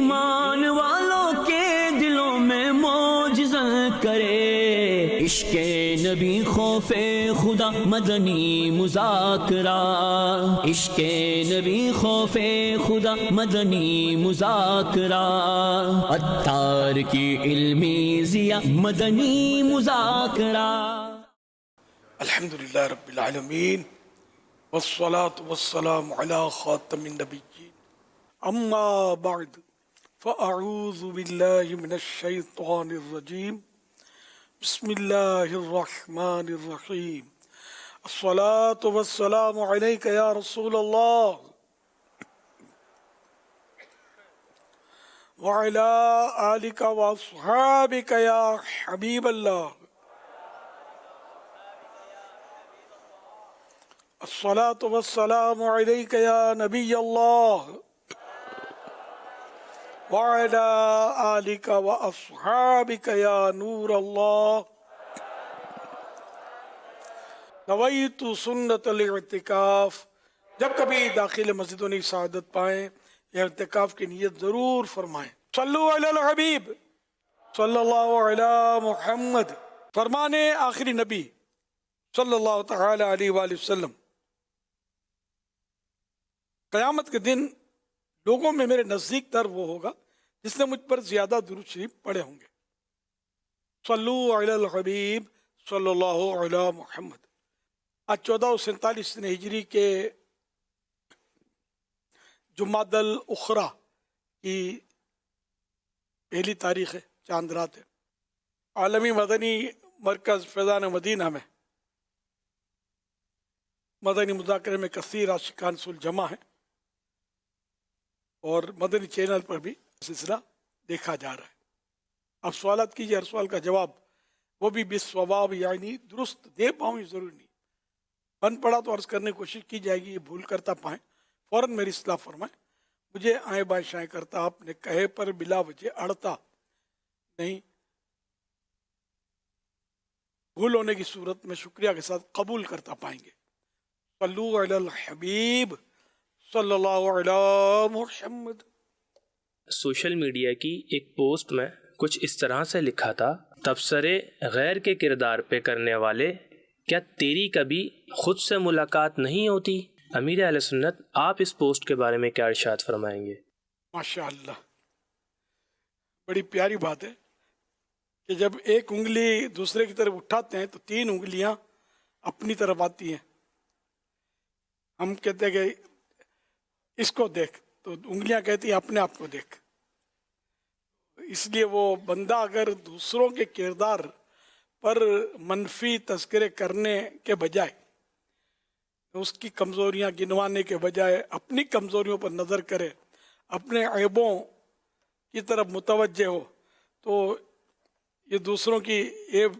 ایمان والوں کے دلوں میں معجزہ کرے، عشق نبی خوف خدا مدنی مذاکرہ، عشق نبی خوف خدا مدنی مذاکرہ، عطار کی علمی ضیا مدنی مذاکرہ۔ الحمدللہ رب العالمین والصلاة والسلام علی خاتم النبیین، اما بعد فاعوذ باللہ من الشیطان الرجیم، بسم اللہ الرحمن الرحیم، الصلاة والسلام علیک یا رسول اللہ وعلی آلک واصحابک یا حبیب اللہ، الصلاة والسلام علیک یا نبی اللہ وعلی آلک واصحابک یا نور اللہ، نویت سنت الاعتکاف۔ جب کبھی داخل مسجد و سعادت پائیں یا اعتکاف کی نیت ضرور فرمائیں۔ صلو علی الحبیب صلی اللہ علی محمد۔ فرمان آخری نبی صلی اللہ تعالی علیہ وآلہ وسلم، قیامت کے دن لوگوں میں میرے نزدیک تر وہ ہوگا جس نے مجھ پر زیادہ درود شریف پڑھے ہوں گے۔ صلو علی الحبیب صلی اللہ علی محمد۔ آج 1447 ہجری کے جمادی الاخری کی پہلی تاریخ ہے، چاند رات ہے۔ عالمی مدنی مرکز فیضان مدینہ میں مدنی مذاکرے میں کثیر عاشقان سلجمع ہیں، اور مدنی چینل پر بھی سلسلہ دیکھا جا رہا ہے۔ اب سوالات کیجیے، ہر سوال کا جواب وہ بھی بالصواب، یعنی درست دے پاؤں یہ ضروری نہیں، بن پڑا تو عرض کرنے کی کوشش کی جائے گی، یہ بھول کرتا پائیں فوراً میری اصلاح فرمائیں۔ مجھے آئیں بائیں شائیں کرتا آپ نے کہے پر بلا وجہ اڑتا نہیں، بھول ہونے کی صورت میں شکریہ کے ساتھ قبول کرتا پائیں گے۔ صلو علی الحبیب صلی اللہ علی محمد۔ سوشل میڈیا کی ایک پوسٹ میں کچھ اس طرح سے لکھا تھا: تبصرے غیر کے کردار پہ کرنے والے، کیا تیری کبھی خود سے ملاقات نہیں ہوتی؟ امیر اہل سنت، آپ اس پوسٹ کے بارے میں کیا ارشاد فرمائیں گے؟ ماشاءاللہ، بڑی پیاری بات ہے کہ جب ایک انگلی دوسرے کی طرف اٹھاتے ہیں تو 3 انگلیاں اپنی طرف آتی ہیں۔ ہم کہتے ہیں کہ اس کو دیکھ، تو انگلیاں کہتی ہیں اپنے آپ کو دیکھ۔ اس لیے وہ بندہ اگر دوسروں کے کردار پر منفی تذکرے کرنے کے بجائے، اس کی کمزوریاں گنوانے کے بجائے اپنی کمزوریوں پر نظر کرے، اپنے عیبوں کی طرف متوجہ ہو، تو یہ دوسروں کی عیب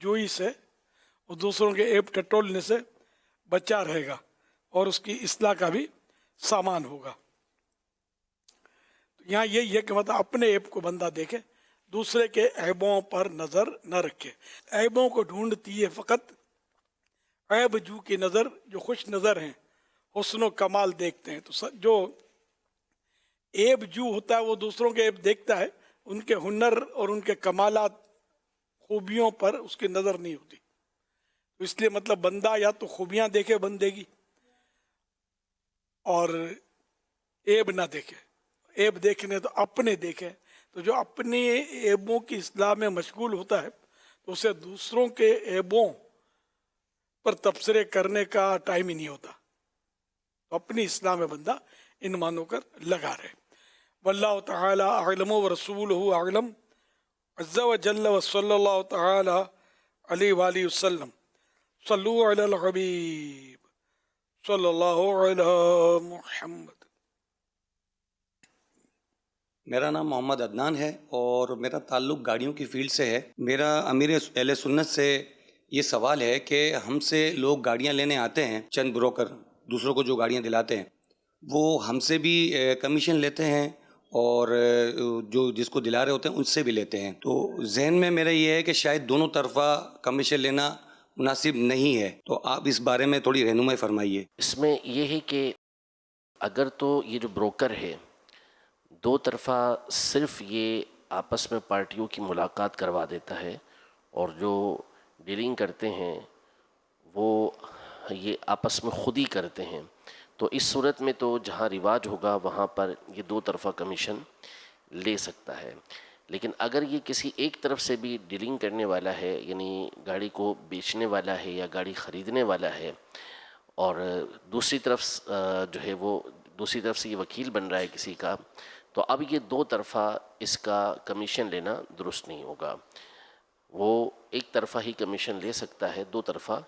جوئی سے اور دوسروں کے عیب ٹٹولنے سے بچا رہے گا، اور اس کی اصلاح کا بھی سامان ہوگا۔ یہاں یہی ہے کہ مطلب اپنے عیب کو بندہ دیکھے، دوسرے کے عیبوں پر نظر نہ رکھے۔ عیبوں کو ڈھونڈتی ہے فقط عیب جو کی نظر، جو خوش نظر ہیں، حسن و کمال دیکھتے ہیں۔ تو جو عیب جو ہوتا ہے وہ دوسروں کے عیب دیکھتا ہے، ان کے ہنر اور ان کے کمالات، خوبیوں پر اس کی نظر نہیں ہوتی۔ تو اس لیے مطلب بندہ یا تو خوبیاں دیکھے بندے کی، اور عیب نہ دیکھے۔ عیب دیکھنے تو اپنے دیکھے، تو جو اپنی عیبوں کی اصلاح میں مشغول ہوتا ہے تو اسے دوسروں کے عیبوں پر تبصرے کرنے کا ٹائم ہی نہیں ہوتا۔ تو اپنی اصلاح میں بندہ ان مانو کر لگا رہے۔ واللہ تعالی اعلم ورسولہ اعلم، عز وجل وصلی اللہ تعالی علیہ وآلہ وسلم۔ صلو علی الحبیب صلی اللہ علی محمد۔ میرا نام محمد عدنان ہے اور میرا تعلق گاڑیوں کی فیلڈ سے ہے۔ میرا امیر اہل سنت سے یہ سوال ہے کہ ہم سے لوگ گاڑیاں لینے آتے ہیں، چند بروکر دوسروں کو جو گاڑیاں دلاتے ہیں، وہ ہم سے بھی کمیشن لیتے ہیں، اور جو جس کو دلا رہے ہوتے ہیں ان سے بھی لیتے ہیں۔ تو ذہن میں میرا یہ ہے کہ شاید دونوں طرفہ کمیشن لینا مناسب نہیں ہے، تو آپ اس بارے میں تھوڑی رہنمائی فرمائیے۔ اس میں یہ ہے کہ اگر تو یہ جو بروکر ہے دو طرفہ صرف یہ آپس میں پارٹیوں کی ملاقات کروا دیتا ہے، اور جو ڈیلنگ کرتے ہیں وہ یہ آپس میں خود ہی کرتے ہیں. تو اس صورت میں تو جہاں رواج ہوگا وہاں پر یہ دو طرفہ کمیشن لے سکتا ہے. لیکن اگر یہ کسی ایک طرف سے بھی ڈیلنگ کرنے والا ہے، یعنی گاڑی کو بیچنے والا ہے یا گاڑی خریدنے والا ہے، اور دوسری طرف جو ہے وہ دوسری طرف سے یہ وکیل بن رہا ہے کسی کا، تو اب یہ دو طرفہ اس کا کمیشن لینا درست نہیں ہوگا. وہ ایک طرفہ ہی کمیشن لے سکتا ہے، دو طرفہ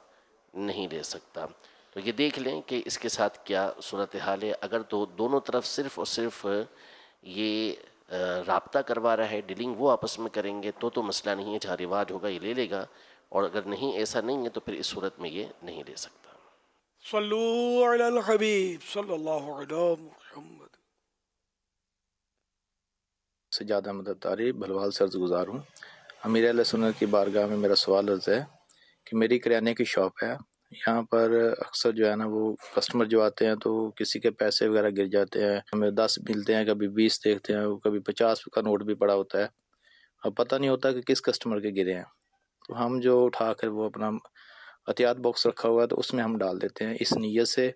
نہیں لے سکتا. تو یہ دیکھ لیں کہ اس کے ساتھ کیا صورتحال ہے. اگر تو دونوں طرف صرف اور صرف یہ رابطہ کروا رہا ہے، ڈیلنگ وہ آپس میں کریں گے تو مسئلہ نہیں ہے، جہاں رواج ہوگا یہ لے لے گا. اور اگر نہیں، ایسا نہیں ہے، تو پھر اس صورت میں یہ نہیں لے سکتا. صلو علی الحبیب صلی اللہ علی محمد. سجاد احمد اتاری بھلوال سے عرض گزار ہوں. امیر اہل سنت کی بارگاہ میں میرا سوال عرض ہے کہ میری کریانے کی شاپ ہے. یہاں پر اکثر جو ہے نا وہ کسٹمر جو آتے ہیں تو کسی کے پیسے وغیرہ گر جاتے ہیں، ہمیں 10 ملتے ہیں، کبھی 20 دیکھتے ہیں، کبھی 50 کا نوٹ بھی پڑا ہوتا ہے. اب پتہ نہیں ہوتا کہ کس کسٹمر کے گرے ہیں. تو ہم جو اٹھا کر وہ اپنا احتیاط باکس رکھا ہوا ہے تو اس میں ہم ڈال دیتے ہیں، اس نیت سے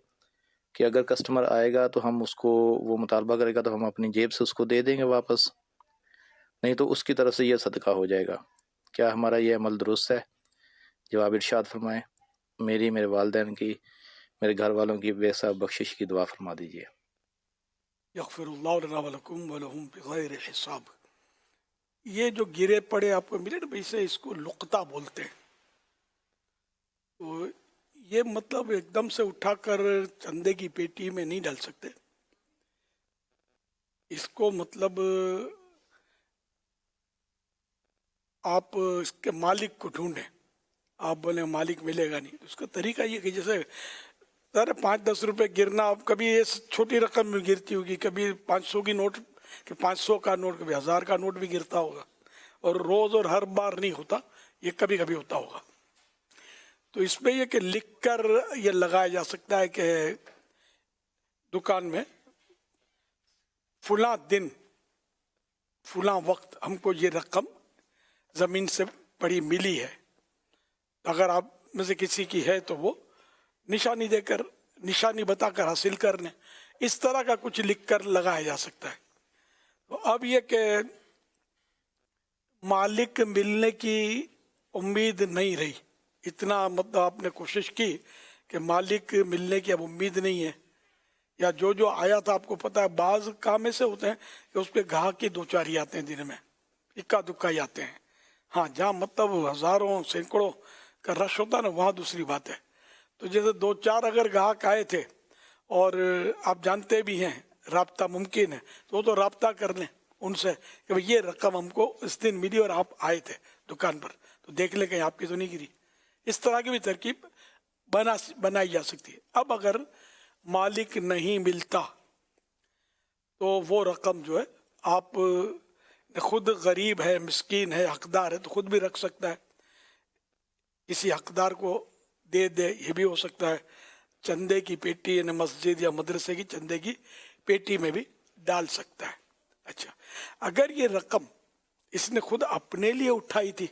کہ اگر کسٹمر آئے گا تو ہم اس کو، وہ مطالبہ کرے گا تو ہم اپنی جیب سے اس کو دے دیں گے واپس، نہیں تو اس کی طرف سے یہ صدقہ ہو جائے گا. کیا ہمارا یہ عمل درست ہے؟ جواب ارشاد فرمائیں. میری، میرے والدین کی، میرے گھر والوں کی بے حساب بخشش کی دعا فرما دیجیے. یغفر اللہ لنا ولکم ولہم بغیر حساب. یہ جو گرے پڑے آپ کو ملے نا بھائی سے، اس کو لقطہ بولتے ہیں. تو یہ مطلب ایک دم سے اٹھا کر چندے کی پیٹی میں نہیں ڈال سکتے. اس کو مطلب آپ اس کے مالک کو ڈھونڈیں. آپ بولیں مالک ملے گا نہیں. اس کا طریقہ یہ کہ جیسے 5-10 روپے گرنا، اب کبھی یہ چھوٹی رقم میں گرتی ہوگی، کبھی 500 کی نوٹ، کہ 500 کا نوٹ، کبھی 1000 کا نوٹ بھی گرتا ہوگا. اور روز اور ہر بار نہیں ہوتا، یہ کبھی کبھی ہوتا ہوگا. تو اس میں یہ کہ لکھ کر یہ لگایا جا سکتا ہے کہ دکان میں فلاں دن فلاں وقت ہم کو یہ رقم زمین سے پڑی ملی ہے. اگر آپ میں سے کسی کی ہے تو وہ نشانی دے کر، نشانی بتا کر حاصل کر لیں. اس طرح کا کچھ لکھ کر لگایا جا سکتا ہے. تو اب یہ کہ مالک ملنے کی امید نہیں رہی، اتنا مطلب آپ نے کوشش کی کہ مالک ملنے کی اب امید نہیں ہے، یا جو آیا تھا آپ کو پتا ہے بعض کام ایسے ہوتے ہیں کہ اس پہ گاہک کی 2-4 ہی آتے ہیں دن میں، اکا دکا ہی آتے ہیں. ہاں جہاں مطلب ہزاروں سینکڑوں کا رش ہوتا ہے نا، وہاں دوسری بات ہے. تو جیسے 2-4 اگر گاہک آئے تھے اور آپ جانتے بھی ہیں رابطہ ممکن ہے، تو وہ تو رابطہ کر لیں ان سے کہ یہ رقم ہم کو اس دن ملی اور آپ آئے تھے دکان پر، تو دیکھ لیں کہیں آپ کی تو نہیں گری. اس طرح کی بھی ترکیب بنائی جا سکتی ہے. اب اگر مالک نہیں ملتا تو وہ رقم جو ہے آپ خود غریب ہے، مسکین ہے، حقدار ہے تو خود بھی رکھ سکتا ہے، کسی حقدار کو دے دے، یہ بھی ہو سکتا ہے. چندے کی پیٹی، یعنی مسجد یا مدرسے کی چندے کی پیٹی میں بھی ڈال سکتا ہے. اچھا، اگر یہ رقم اس نے خود اپنے لیے اٹھائی تھی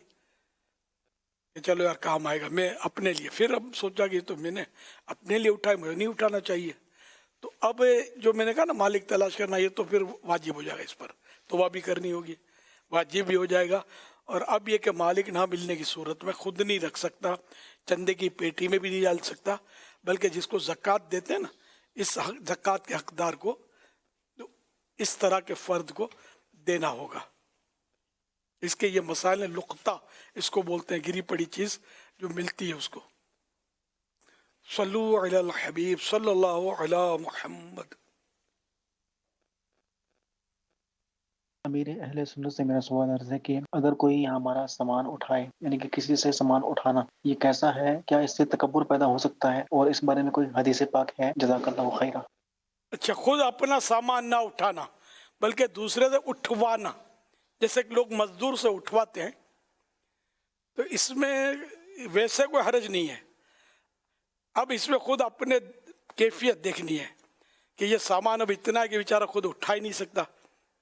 کہ چلو یار کام آئے گا، میں اپنے لیے، پھر اب سوچا کہ تو میں نے اپنے لیے اٹھایا، مجھے نہیں اٹھانا چاہیے، تو اب جو میں نے کہا نا مالک تلاش کرنا، یہ تو پھر واجب ہو جائے گا. اس پر توبہ بھی کرنی ہوگی، واجب بھی ہو جائے گا. اور اب یہ کہ مالک نہ ملنے کی صورت میں خود نہیں رکھ سکتا، چندے کی پیٹی میں بھی نہیں ڈال سکتا، بلکہ جس کو زکوٰۃ دیتے ہیں نا، اس زکوٰۃ کے حقدار کو، اس طرح کے فرد کو دینا ہوگا. اس کے یہ مسائل ہیں. لقطہ اس کو بولتے ہیں، گری پڑی چیز جو ملتی ہے اس کو. صلو علی الحبیب صلی اللہ علی محمد. امیر اہل سنت سے میرا سوال عرض ہے کہ اگر کوئی ہمارا سامان اٹھائے، یعنی کہ کسی سے سامان اٹھانا، یہ کیسا ہے؟ کیا اس سے تکبر پیدا ہو سکتا ہے؟ اور اس بارے میں کوئی حدیث پاک ہے؟ جزاک اللہ خیرہ. اچھا، خود اپنا سامان نہ اٹھانا بلکہ دوسرے سے اٹھوانا، جیسے کہ لوگ مزدور سے اٹھواتے ہیں، تو اس میں ویسے کوئی حرج نہیں ہے. اب اس میں خود اپنے کیفیت دیکھنی ہے کہ یہ سامان اب اتنا ہے کہ بیچارہ خود اٹھا ہی نہیں سکتا،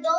2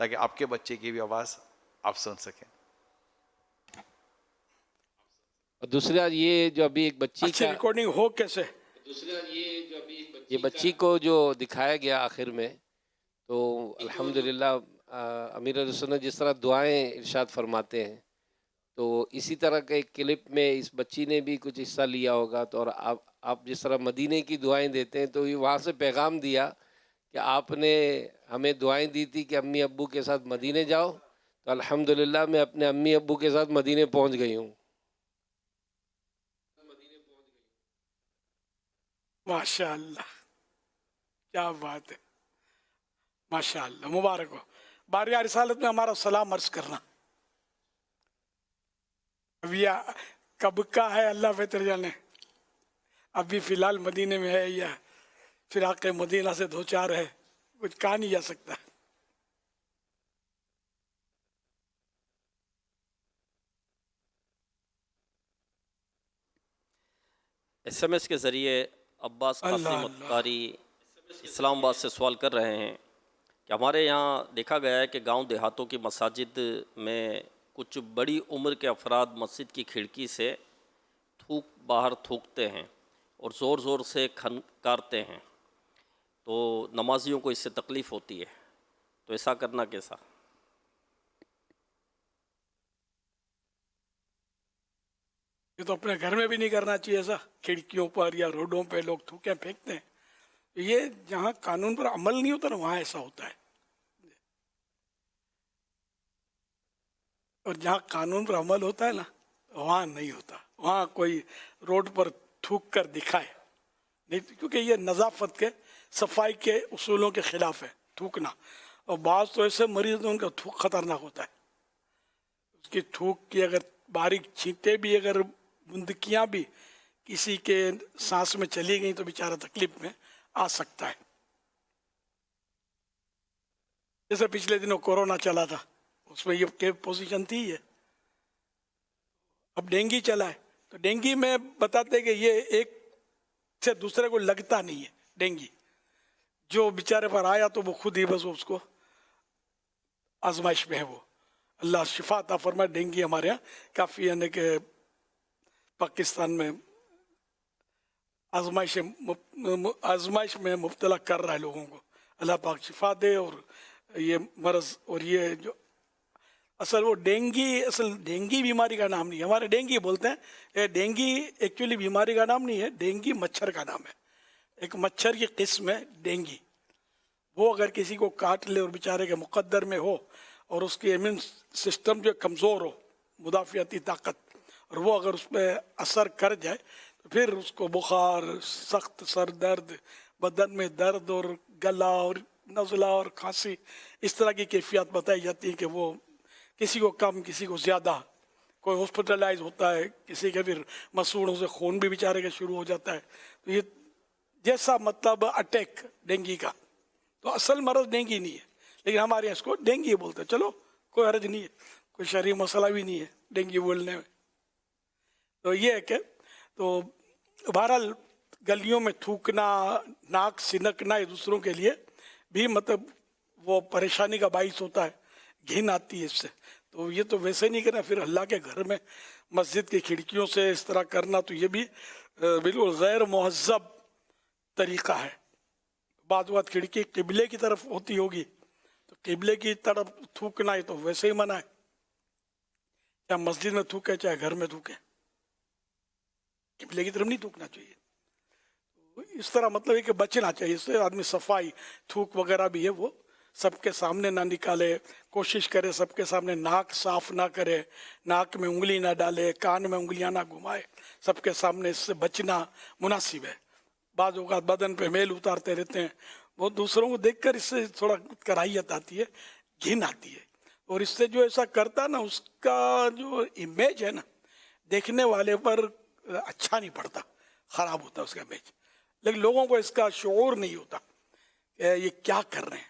تاکہ آپ کے بچے کی بھی آواز آپ سن سکیں. اور دوسرا یہ جو ابھی ایک بچی اچھی کا ریکارڈنگ ہو کیسے؟ یہ بچی کو جو دکھایا گیا آخر میں، تو الحمدللہ امیر اہل سنت جس طرح دعائیں ارشاد فرماتے ہیں، تو اسی طرح کا ایک کلپ میں اس بچی نے بھی کچھ حصہ لیا ہوگا. تو اور آپ جس طرح مدینے کی دعائیں دیتے ہیں، تو یہ وہاں سے پیغام دیا کہ آپ نے ہمیں دعائیں دی تھی کہ امی ابو کے ساتھ مدینے جاؤ، تو الحمدللہ میں اپنے امی ابو کے ساتھ مدینے پہنچ گئی ہوں. ماشاء اللہ، کیا بات ہے، ماشاء اللہ، مبارک ہو. بارگاہ رسالت میں ہمارا سلام عرض کرنا. اب یہ کب کا ہے اللہ بہتر جانے، ابھی فی الحال مدینے میں ہے یا فراق مدینہ سے 2-4 ہے، کچھ کہا نہیں جا سکتا. SMS کے ذریعے عباس قاسم اتاری اسلام آباد سے سوال کر رہے ہیں کہ ہمارے یہاں دیکھا گیا ہے کہ گاؤں دیہاتوں کی مساجد میں کچھ بڑی عمر کے افراد مسجد کی کھڑکی سے تھوک باہر تھوکتے ہیں اور زور زور سے کھنکارتے ہیں، تو نمازیوں کو اس سے تکلیف ہوتی ہے، تو ایسا کرنا کیسا؟ یہ تو اپنے گھر میں بھی نہیں کرنا چاہیے ایسا. کھڑکیوں پر یا روڈوں پہ لوگ تھوکیں پھینکتے ہیں. یہ جہاں قانون پر عمل نہیں ہوتا نا وہاں ایسا ہوتا ہے، اور جہاں قانون پر عمل ہوتا ہے نا وہاں نہیں ہوتا. وہاں کوئی روڈ پر تھوک کر دکھائے نہیں، کیونکہ یہ نظافت کے صفائی کے اصولوں کے خلاف ہے تھوکنا. اور بعض تو ایسے مریض ہیں ان کا تھوک خطرناک ہوتا ہے. اس کی تھوک کی اگر باریک چھینٹیں بھی، اگر بندکیاں بھی کسی کے سانس میں چلی گئیں تو بیچارہ تکلیف میں آ سکتا ہے. جیسے پچھلے دنوں کورونا چلا تھا، اس میں یہ پوزیشن تھی. یہ اب ڈینگی چلا ہے، تو ڈینگی میں بتاتے کہ یہ ایک سے دوسرے کو لگتا نہیں ہے. ڈینگی جو بیچارے پر آیا تو وہ خود ہی بس اس کو آزمائش میں ہے. وہ اللہ شفا عطا فرمائے. ڈینگی ہمارے یہاں کافی یعنی کہ پاکستان میں آزمائش میں مبتلا کر رہا ہے لوگوں کو. اللہ پاک شفا دے. اور یہ مرض اور یہ جو اصل وہ ڈینگی بیماری کا نام نہیں ہے. ہمارے ڈینگی بولتے ہیں. یہ ڈینگی ایکچولی بیماری کا نام نہیں ہے، ڈینگی مچھر کا نام ہے. ایک مچھر کی قسم ہے ڈینگی. وہ اگر کسی کو کاٹ لے اور بیچارے کے مقدر میں ہو اور اس کی امیون سسٹم جو کمزور ہو، مدافعتی طاقت، اور وہ اگر اس پہ اثر کر جائے تو پھر اس کو بخار، سخت سر درد، بدن میں درد اور گلا اور نزلہ اور کھانسی، اس طرح کی کیفیات بتائی جاتی ہیں کہ وہ کسی کو کم کسی کو زیادہ. کوئی ہاسپٹلائز ہوتا ہے، کسی کے پھر مسوڑوں سے خون بھی بیچارے کے شروع ہو جاتا ہے. تو یہ جیسا مطلب اٹیک ڈینگی کا، تو اصل مرض ڈینگی نہیں ہے، لیکن ہمارے یہاں اس کو ڈینگی بولتے ہیں. چلو کوئی حرج نہیں ہے، کوئی شرعی مسئلہ بھی نہیں ہے ڈینگی بولنے میں. تو یہ ہے کہ تو بہرحال گلیوں میں تھوکنا، ناک سنکنا یہ دوسروں کے لیے بھی مطلب وہ پریشانی کا باعث ہوتا ہے، گھن آتی ہے اس سے. تو یہ تو ویسے نہیں کرنا. پھر اللہ کے گھر میں مسجد کی کھڑکیوں سے اس طرح کرنا تو یہ بھی بالکل غیر مہذب طریقہ ہے. بعض وقت کھڑکی قبلے کی طرف ہوتی ہوگی تو قبلے کی طرف تھوکنا ہے تو ویسے ہی منع ہے. چاہے مسجد میں تھوکے چاہے گھر میں تھوکے، قبلے کی طرف نہیں تھوکنا چاہیے. اس طرح مطلب ہے کہ بچنا چاہیے. اس سے آدمی صفائی، تھوک وغیرہ بھی ہے وہ سب کے سامنے نہ نکالے. کوشش کرے سب کے سامنے ناک صاف نہ کرے، ناک میں انگلی نہ ڈالے، کان میں انگلیاں نہ گھمائے. سب کے سامنے اس سے بچنا مناسب ہے. بعض اوقات بدن پہ میل اتارتے رہتے ہیں، وہ دوسروں کو دیکھ کر اس سے تھوڑا کراہیت آتی ہے، گھن آتی ہے. اور اس سے جو ایسا کرتا نا اس کا جو امیج ہے نا دیکھنے والے پر اچھا نہیں پڑتا، خراب ہوتا اس کا امیج. لیکن لوگوں کو اس کا شعور نہیں ہوتا کہ یہ کیا کر رہے ہیں.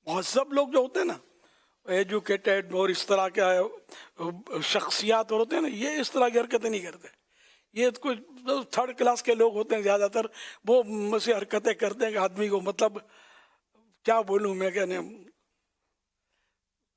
مہذب لوگ جو ہوتے ہیں نا، ایجوکیٹڈ اور اس طرح کے شخصیات اور ہوتے ہیں نا، یہ اس طرح کی حرکتیں نہیں کرتے. یہ کچھ 3rd کلاس کے لوگ ہوتے ہیں زیادہ تر، وہ سے حرکتیں کرتے ہیں کہ آدمی کو مطلب کیا بولوں میں، کہنے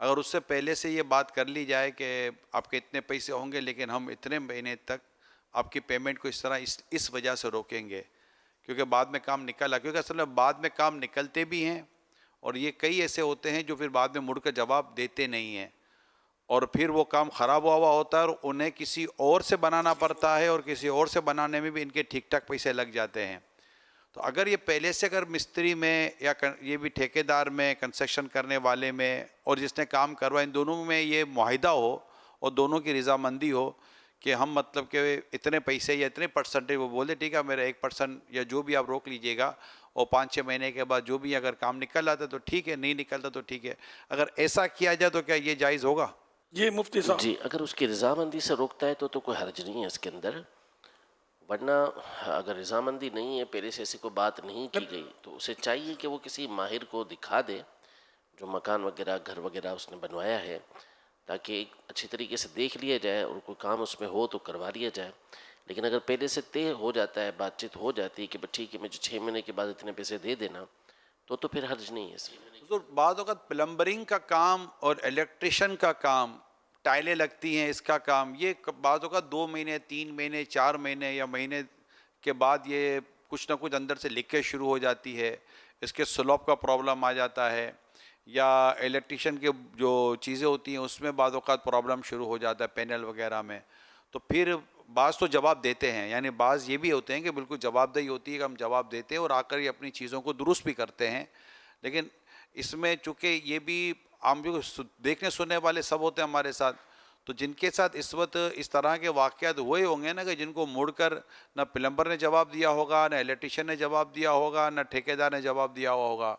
اگر اس سے پہلے سے یہ بات کر لی جائے کہ آپ کے اتنے پیسے ہوں گے لیکن ہم اتنے مہینے تک آپ کی پیمنٹ کو اس طرح اس وجہ سے روکیں گے کیونکہ بعد میں کام نکلا، کیونکہ اصل میں بعد میں کام نکلتے بھی ہیں اور یہ کئی ایسے ہوتے ہیں جو پھر بعد میں مڑ کر جواب دیتے نہیں ہیں اور پھر وہ کام خراب ہوا ہوتا ہے اور انہیں کسی اور سے بنانا پڑتا ہے اور کسی اور سے بنانے میں بھی ان کے ٹھیک ٹھاک پیسے لگ جاتے ہیں۔ تو اگر یہ پہلے سے اگر مستری میں یا یہ بھی ٹھیکیدار میں، کنسٹرکشن کرنے والے میں اور جس نے کام کروا، ان دونوں میں یہ معاہدہ ہو اور دونوں کی رضامندی ہو کہ ہم مطلب کہ اتنے پیسے یا اتنے پرسنٹیج وہ بول دے ٹھیک ہے میرا 1% یا جو بھی آپ روک لیجئے گا اور 5-6 مہینے کے بعد جو بھی اگر کام نکل آتا تو ٹھیک ہے، نہیں نکلتا تو ٹھیک ہے، اگر ایسا کیا جائے تو کیا یہ جائز ہوگا؟ جی مفتی صاحب۔ جی اگر اس کی رضامندی سے روکتا ہے تو کوئی حرج نہیں ہے اس کے اندر، ورنہ اگر رضامندی نہیں ہے، پہلے سے ایسی کوئی بات نہیں کی گئی تو اسے چاہیے کہ وہ کسی ماہر کو دکھا دے جو مکان وغیرہ گھر وغیرہ اس نے بنوایا ہے، تاکہ ایک اچھی طریقے سے دیکھ لیا جائے اور کوئی کام اس میں ہو تو کروا لیا جائے۔ لیکن اگر پہلے سے طے ہو جاتا ہے، بات چیت ہو جاتی ہے کہ ٹھیک ہے مجھے 6 مہینے کے بعد اتنے پیسے دے دینا، تو پھر حرج نہیں ہے اس میں۔ بعض اوقات پلمبرنگ کا کام اور الیکٹریشین کا کام، ٹائلیں لگتی ہیں اس کا کام، یہ بعض اوقات 2 مہینے 3 مہینے 4 مہینے یا مہینے کے بعد یہ کچھ نہ کچھ اندر سے لیکیج شروع ہو جاتی ہے، اس کے سلوپ کا پرابلم آ جاتا ہے یا الیکٹریشین کے جو چیزیں ہوتی ہیں اس میں بعض اوقات پرابلم شروع ہو جاتا ہے پینل وغیرہ میں، تو پھر بعض تو جواب دیتے ہیں، یعنی بعض یہ بھی ہوتے ہیں کہ بالکل جواب دہی ہوتی ہے کہ ہم جواب دیتے ہیں اور آ کر یہ اپنی چیزوں کو درست بھی کرتے ہیں، لیکن اس میں چونکہ یہ بھی عام جو دیکھنے سننے والے سب ہوتے ہیں ہمارے ساتھ، تو جن کے ساتھ اس وقت اس طرح کے واقعات ہوئے ہوں گے نا کہ جن کو مڑ کر نہ پلمبر نے جواب دیا ہوگا، نہ الیکٹریشین نے جواب دیا ہوگا، نہ ٹھیکیدار نے جواب دیا ہوگا،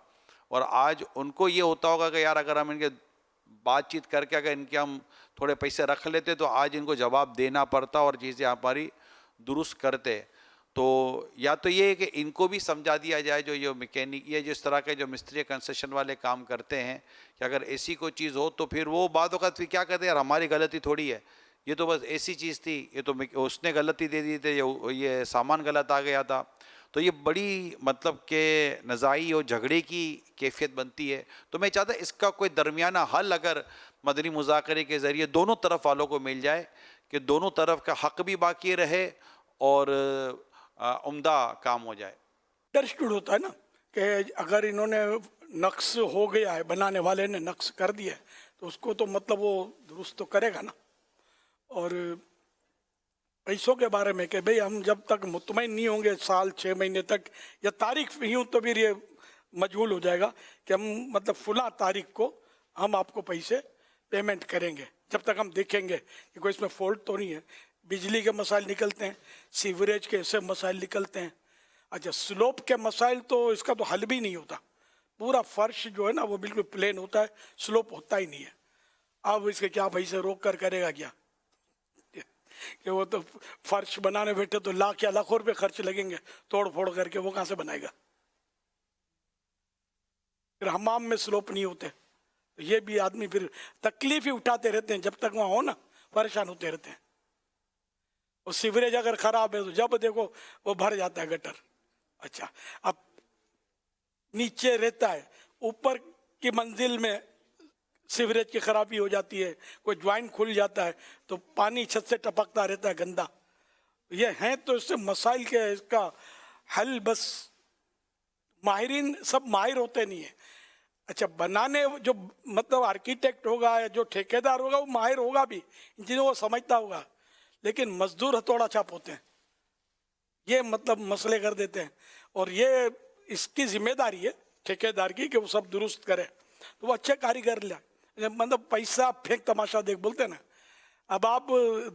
اور آج ان کو یہ ہوتا ہوگا کہ یار اگر ہم ان کے بات چیت کر کے اگر ان کے ہم تھوڑے پیسے رکھ لیتے تو آج ان کو جواب دینا پڑتا اور چیزیں ہماری درست کرتے۔ تو یا تو یہ ہے کہ ان کو بھی سمجھا دیا جائے جو یہ میکینک یا جس طرح کے جو مستری کنسٹرکشن والے کام کرتے ہیں کہ اگر ایسی کوئی چیز ہو تو پھر وہ بعض اوقات پھر کیا کہتے ہیں یار ہماری غلطی تھوڑی ہے، یہ تو بس ایسی چیز تھی، یہ تو اس نے غلطی دے دی تھی، یہ سامان غلط آ گیا تھا، تو یہ بڑی مطلب کہ نزاعی اور جھگڑے کی کیفیت بنتی ہے۔ تو میں چاہتا اس کا کوئی درمیانہ حل اگر مدنی مذاکرے کے ذریعے دونوں طرف والوں کو مل جائے کہ دونوں طرف کا حق بھی باقی رہے اور عمدہ کام ہو جائے۔ انڈرسٹوڈ ہوتا ہے نا کہ اگر انہوں نے نقص ہو گیا ہے، بنانے والے نے نقص کر دیا ہے تو اس کو تو مطلب وہ درست تو کرے گا نا۔ اور پیسوں کے بارے میں کہ بھئی ہم جب تک مطمئن نہیں ہوں گے 6 مہینے تک یا تاریخ ہی ہوں تو پھر یہ مجہول ہو جائے گا کہ ہم مطلب فلاں تاریخ کو ہم آپ کو پیسے پیمنٹ کریں گے، جب تک ہم دیکھیں گے کہ کوئی اس میں فالٹ تو نہیں ہے۔ بجلی کے مسائل نکلتے ہیں، سیوریج کے ایسے مسائل نکلتے ہیں، اچھا سلوپ کے مسائل تو اس کا تو حل بھی نہیں ہوتا، پورا فرش جو ہے نا وہ بالکل پلین ہوتا ہے، سلوپ ہوتا ہی نہیں ہے، اب اس کے کیا پیسے روک کر کرے گا کیا کہ وہ تو فرش بنانے بیٹھے تو لاکھ یا لاکھوں روپے خرچ لگیں گے، توڑ پھوڑ کر کے وہ کہاں سے بنائے گا۔ پھر حمام میں سلوپ نہیں ہوتے، یہ بھی آدمی پھر تکلیف ہی اٹھاتے رہتے ہیں، جب تک وہاں ہو نا پریشان ہوتے رہتے ہیں۔ اور سیوریج اگر خراب ہے تو جب دیکھو وہ بھر جاتا ہے گٹر، اچھا اب نیچے رہتا ہے، اوپر کی منزل میں سیوریج کی خرابی ہو جاتی ہے، کوئی جوائنٹ کھل جاتا ہے تو پانی چھت سے ٹپکتا رہتا ہے گندا، یہ ہیں تو اس سے مسائل کے اس کا حل بس ماہرین سب ماہر ہوتے نہیں ہیں۔ اچھا بنانے جو مطلب آرکیٹیکٹ ہوگا یا جو ٹھیکیدار ہوگا وہ ماہر ہوگا بھی، جنہیں وہ سمجھتا ہوگا، لیکن مزدور ہتھوڑا چھاپ ہوتے ہیں، یہ مطلب مسئلے کر دیتے ہیں، اور یہ اس کی ذمہ داری ہے ٹھیکیدار کی کہ وہ سب درست کرے، تو وہ اچھے کاریگر لے، مطلب پیسہ پھینک تماشا دیکھ بولتے ہیں نا۔ اب آپ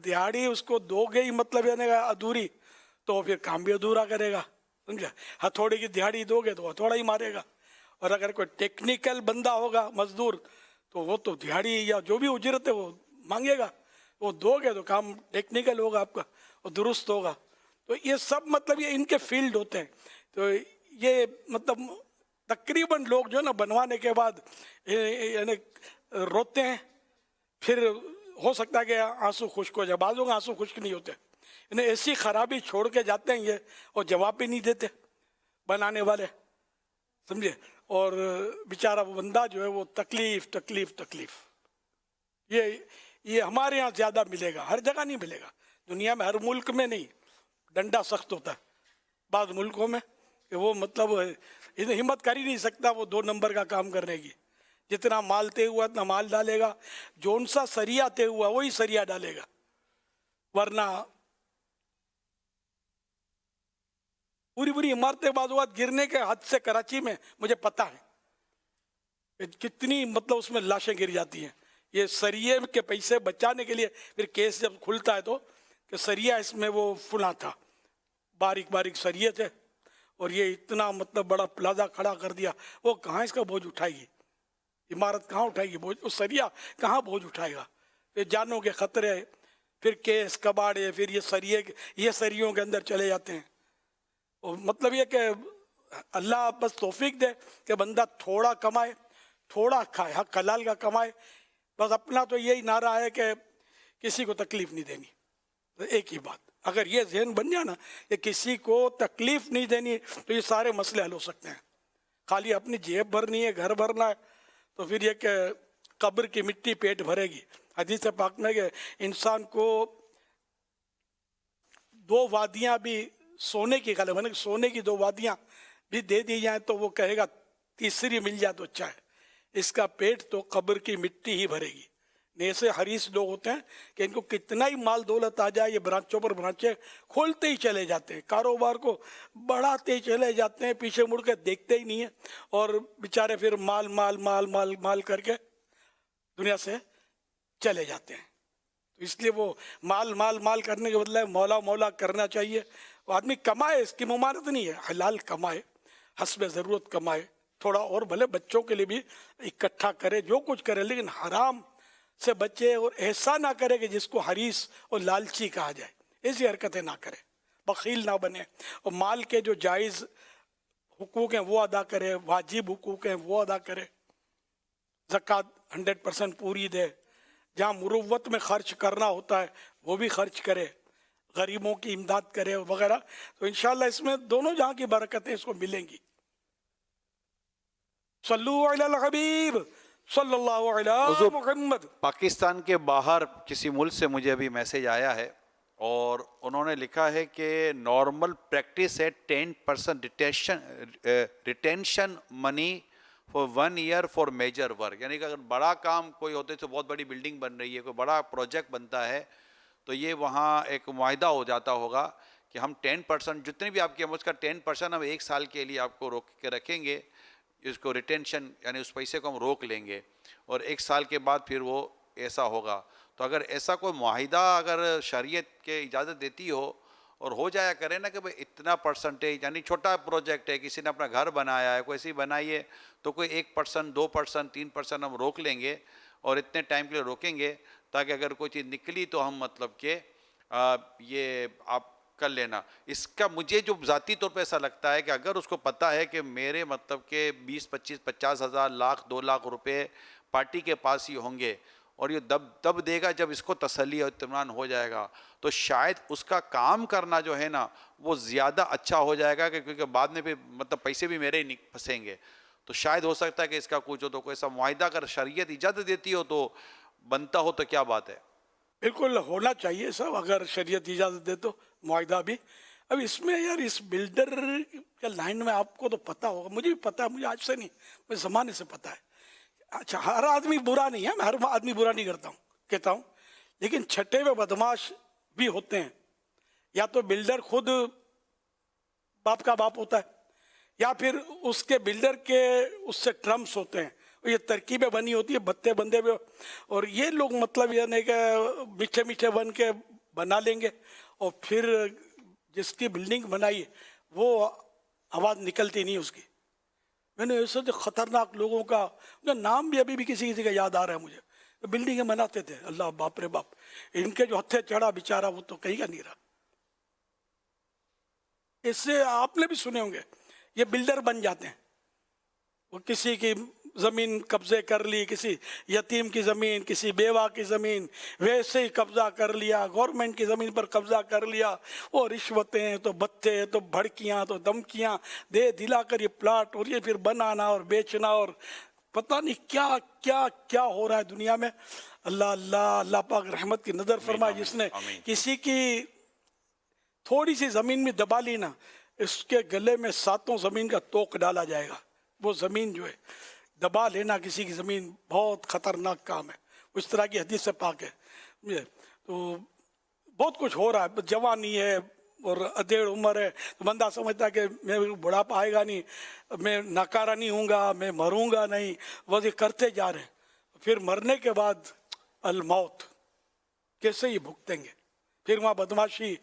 دیہڑی اس کو دو گے ہی مطلب یعنی ادھوری تو پھر کام بھی ادھورا کرے گا، سمجھا، ہتھوڑے کی دیہڑی دو گے تو ہتھوڑا ہی مارے گا، اور اگر کوئی ٹیکنیکل بندہ ہوگا مزدور تو وہ تو دیہڑی یا جو بھی اجرت ہے وہ مانگے گا، وہ دو گے تو کام ٹیکنیکل ہوگا آپ کا اور درست ہوگا۔ تو یہ سب مطلب یہ ان کے فیلڈ ہوتے ہیں، تو یہ مطلب تقریباً لوگ جو ہے نا بنوانے کے بعد یعنی روتے ہیں، پھر ہو سکتا ہے کہ آنسو خشک ہو جائے، بعضوں کے آنسو خشک نہیں ہوتے، یعنی ایسی خرابی چھوڑ کے جاتے ہیں یہ، اور جواب بھی نہیں دیتے بنانے والے، سمجھے، اور بیچارہ وہ بندہ جو ہے وہ تکلیف تکلیف تکلیف۔ یہ ہمارے یہاں زیادہ ملے گا, ہر جگہ نہیں ملے گا دنیا میں, ہر ملک میں نہیں. ڈنڈا سخت ہوتا ہے بعض ملکوں میں کہ وہ مطلب ہمت کر ہی نہیں سکتا وہ 2 نمبر کا کام کرنے کی. جتنا مال طے ہوا اتنا مال ڈالے گا, جون سا سریا طے ہوا وہی سریا ڈالے گا. ورنہ پوری عمارتیں بعض اوقات گرنے کے حد سے کراچی میں مجھے پتا ہے کتنی مطلب اس میں لاشیں گر جاتی ہیں. یہ سریے کے پیسے بچانے کے لیے پھر کیس جب کھلتا ہے تو کہ سریا اس میں وہ فلاں تھا, باریک سریے تھے اور یہ اتنا مطلب بڑا پلازا کھڑا کر دیا, وہ کہاں اس کا بوجھ اٹھائے گی, عمارت کہاں اٹھائے گی بوجھ, اس سریا کہاں بوجھ اٹھائے گا. پھر جانوں کے خطرے, پھر کیس کباڑے, پھر یہ سریوں کے اندر چلے جاتے ہیں. اور مطلب یہ کہ اللہ بس توفیق دے کہ بندہ تھوڑا کمائے, تھوڑا کھائے, حق حلال کا کمائے. بس اپنا تو یہی نعرہ ہے کہ کسی کو تکلیف نہیں دینی. ایک ہی بات, اگر یہ ذہن بن جائے نا کہ کسی کو تکلیف نہیں دینی تو یہ سارے مسئلے حل ہو سکتے ہیں. خالی اپنی جیب بھرنی ہے, گھر بھرنا ہے, تو پھر یہ کہ قبر کی مٹی پیٹ بھرے گی. حدیث پاک میں کہ انسان کو 2 وادیاں بھی سونے کی غالب ہے, سونے کی 2 وادیاں بھی دے دی جائیں تو وہ کہے گا تیسری مل جائے تو اچھا ہے. اس کا پیٹ تو قبر کی مٹی ہی بھرے گی. ایسے حریص لوگ ہوتے ہیں کہ ان کو کتنا ہی مال دولت آ جائے یہ برانچوں پر برانچیں کھولتے ہی چلے جاتے ہیں, کاروبار کو بڑھاتے ہی چلے جاتے ہیں, پیچھے مڑ کے دیکھتے ہی نہیں ہیں, اور بیچارے پھر مال مال مال مال مال کر کے دنیا سے چلے جاتے ہیں. تو اس لیے وہ مال مال مال کرنے کے بدلے مولا مولا کرنا چاہیے. وہ آدمی کمائے, اس کی ممانعت نہیں ہے, حلال کمائے, حسب ضرورت کمائے, تھوڑا اور بھلے بچوں کے لیے بھی اکٹھا کرے, جو کچھ کرے, لیکن حرام سے بچے اور ایسا نہ کرے کہ جس کو حریص اور لالچی کہا جائے. ایسی حرکتیں نہ کرے, بخیل نہ بنے, اور مال کے جو جائز حقوق ہیں وہ ادا کرے, واجب حقوق ہیں وہ ادا کرے, زکوٰۃ 100% پوری دے, جہاں مروت میں خرچ کرنا ہوتا ہے وہ بھی خرچ کرے, غریبوں کی امداد کرے وغیرہ. تو انشاءاللہ اس میں دونوں جہاں کی برکتیں اس کو ملیں گی. صلو علی الحبیب صلی اللہ علیہ محمد. پاکستان کے باہر کسی ملک سے مجھے ابھی میسیج آیا ہے اور انہوں نے لکھا ہے کہ نارمل پریکٹس ہے 10% retention money for 1 year for major work. یعنی کہ اگر بڑا کام کوئی ہوتے تو بہت بڑی بلڈنگ بن رہی ہے, کوئی بڑا پروجیکٹ بنتا ہے, تو یہ وہاں ایک معاہدہ ہو جاتا ہوگا کہ ہم 10% جتنے بھی آپ کی اس کا 10% ہم 1 سال کے لیے آپ کو روک کے رکھیں گے, اس کو ریٹینشن یعنی اس پیسے کو ہم روک لیں گے, اور 1 سال کے بعد پھر وہ ایسا ہوگا. تو اگر ایسا کوئی معاہدہ اگر شریعت کے اجازت دیتی ہو اور ہو جایا کرے نا کہ بھئی اتنا پرسنٹیج, یعنی چھوٹا پروجیکٹ ہے, کسی نے اپنا گھر بنایا ہے, کوئی ایسی بنائی ہے, تو کوئی 1%, 2%, 3% ہم روک لیں گے اور اتنے ٹائم کے لیے روکیں گے تاکہ اگر کوئی چیز نکلی تو ہم مطلب کہ یہ آپ کر لینا. اس کا مجھے جو ذاتی طور پہ ایسا لگتا ہے کہ اگر اس کو پتہ ہے کہ میرے مطلب کہ 20, 25, 50,000 لاکھ 2 لاکھ روپے پارٹی کے پاس ہی ہوں گے اور یہ دب دے گا جب اس کو تسلی اور اطمینان ہو جائے گا, تو شاید اس کا کام کرنا جو ہے نا وہ زیادہ اچھا ہو جائے گا, کیونکہ بعد میں پھر مطلب پیسے بھی میرے ہی پھنسیں گے. تو شاید ہو سکتا ہے کہ اس کا کچھ ہو, تو کوئی ایسا معاہدہ اگر شریعت اجازت دیتی ہو تو بنتا ہو تو کیا بات ہے. بالکل ہونا چاہیے صاحب, اگر شریعت اجازت دے تو معاہدہ بھی. اب اس میں یار اس بلڈر کے لائن میں آپ کو تو پتہ ہوگا, مجھے بھی پتہ ہے, مجھے آج سے نہیں, مجھے زمانے سے پتہ ہے. اچھا ہر آدمی برا نہیں ہے, میں ہر آدمی برا نہیں کہتا ہوں, لیکن چھٹے ہوئے بدماش بھی ہوتے ہیں. یا تو بلڈر خود باپ کا باپ ہوتا ہے, یا پھر اس کے بلڈر کے اس سے ٹرمس ہوتے ہیں, یہ ترکیبیں بنی ہوتی ہے بتے بندے پہ, اور یہ لوگ مطلب یہ نہیں کہ میٹھے میٹھے بن کے بنا لیں گے, اور پھر جس کی بلڈنگ بنائی ہے وہ آواز نکلتی نہیں اس کی. میں نے ایسے خطرناک لوگوں کا نام بھی ابھی بھی کسی کا یاد آ رہا ہے مجھے, بلڈنگیں بناتے تھے, اللہ باپ رے باپ, ان کے جو ہتھے چڑھا بیچارہ وہ تو کہیں کا نہیں رہا. اس سے آپ نے بھی سنے ہوں گے, یہ بلڈر بن جاتے ہیں, وہ کسی کی زمین قبضے کر لی, کسی یتیم کی زمین, کسی بیوہ کی زمین ویسے ہی قبضہ کر لیا, گورنمنٹ کی زمین پر قبضہ کر لیا, اور رشوتیں تو بتے تو بھڑکیاں تو دھمکیاں دے دلا کر یہ پلاٹ, اور یہ پھر بنانا اور بیچنا, اور پتہ نہیں کیا کیا کیا ہو رہا ہے دنیا میں. اللہ اللہ اللہ پاک رحمت کی نظر فرمائے. جس نے کسی کی تھوڑی سی زمین میں دبا لی نا، اس کے گلے میں 7 زمین کا توق ڈالا جائے گا. وہ زمین جو ہے دبا لینا کسی کی زمین بہت خطرناک کام ہے. اس طرح کی حدیث سے پاک ہے. تو بہت کچھ ہو رہا ہے، جوانی ہے اور ادھیڑ عمر ہے، تو بندہ سمجھتا ہے کہ میں بڑھاپا آئے گا نہیں، میں ناکارہ نہیں ہوں گا، میں مروں گا نہیں، وہ کرتے جا رہے ہیں. پھر مرنے کے بعد الموت کیسے ہی بھگتیں گے؟ پھر وہاں بدماشی،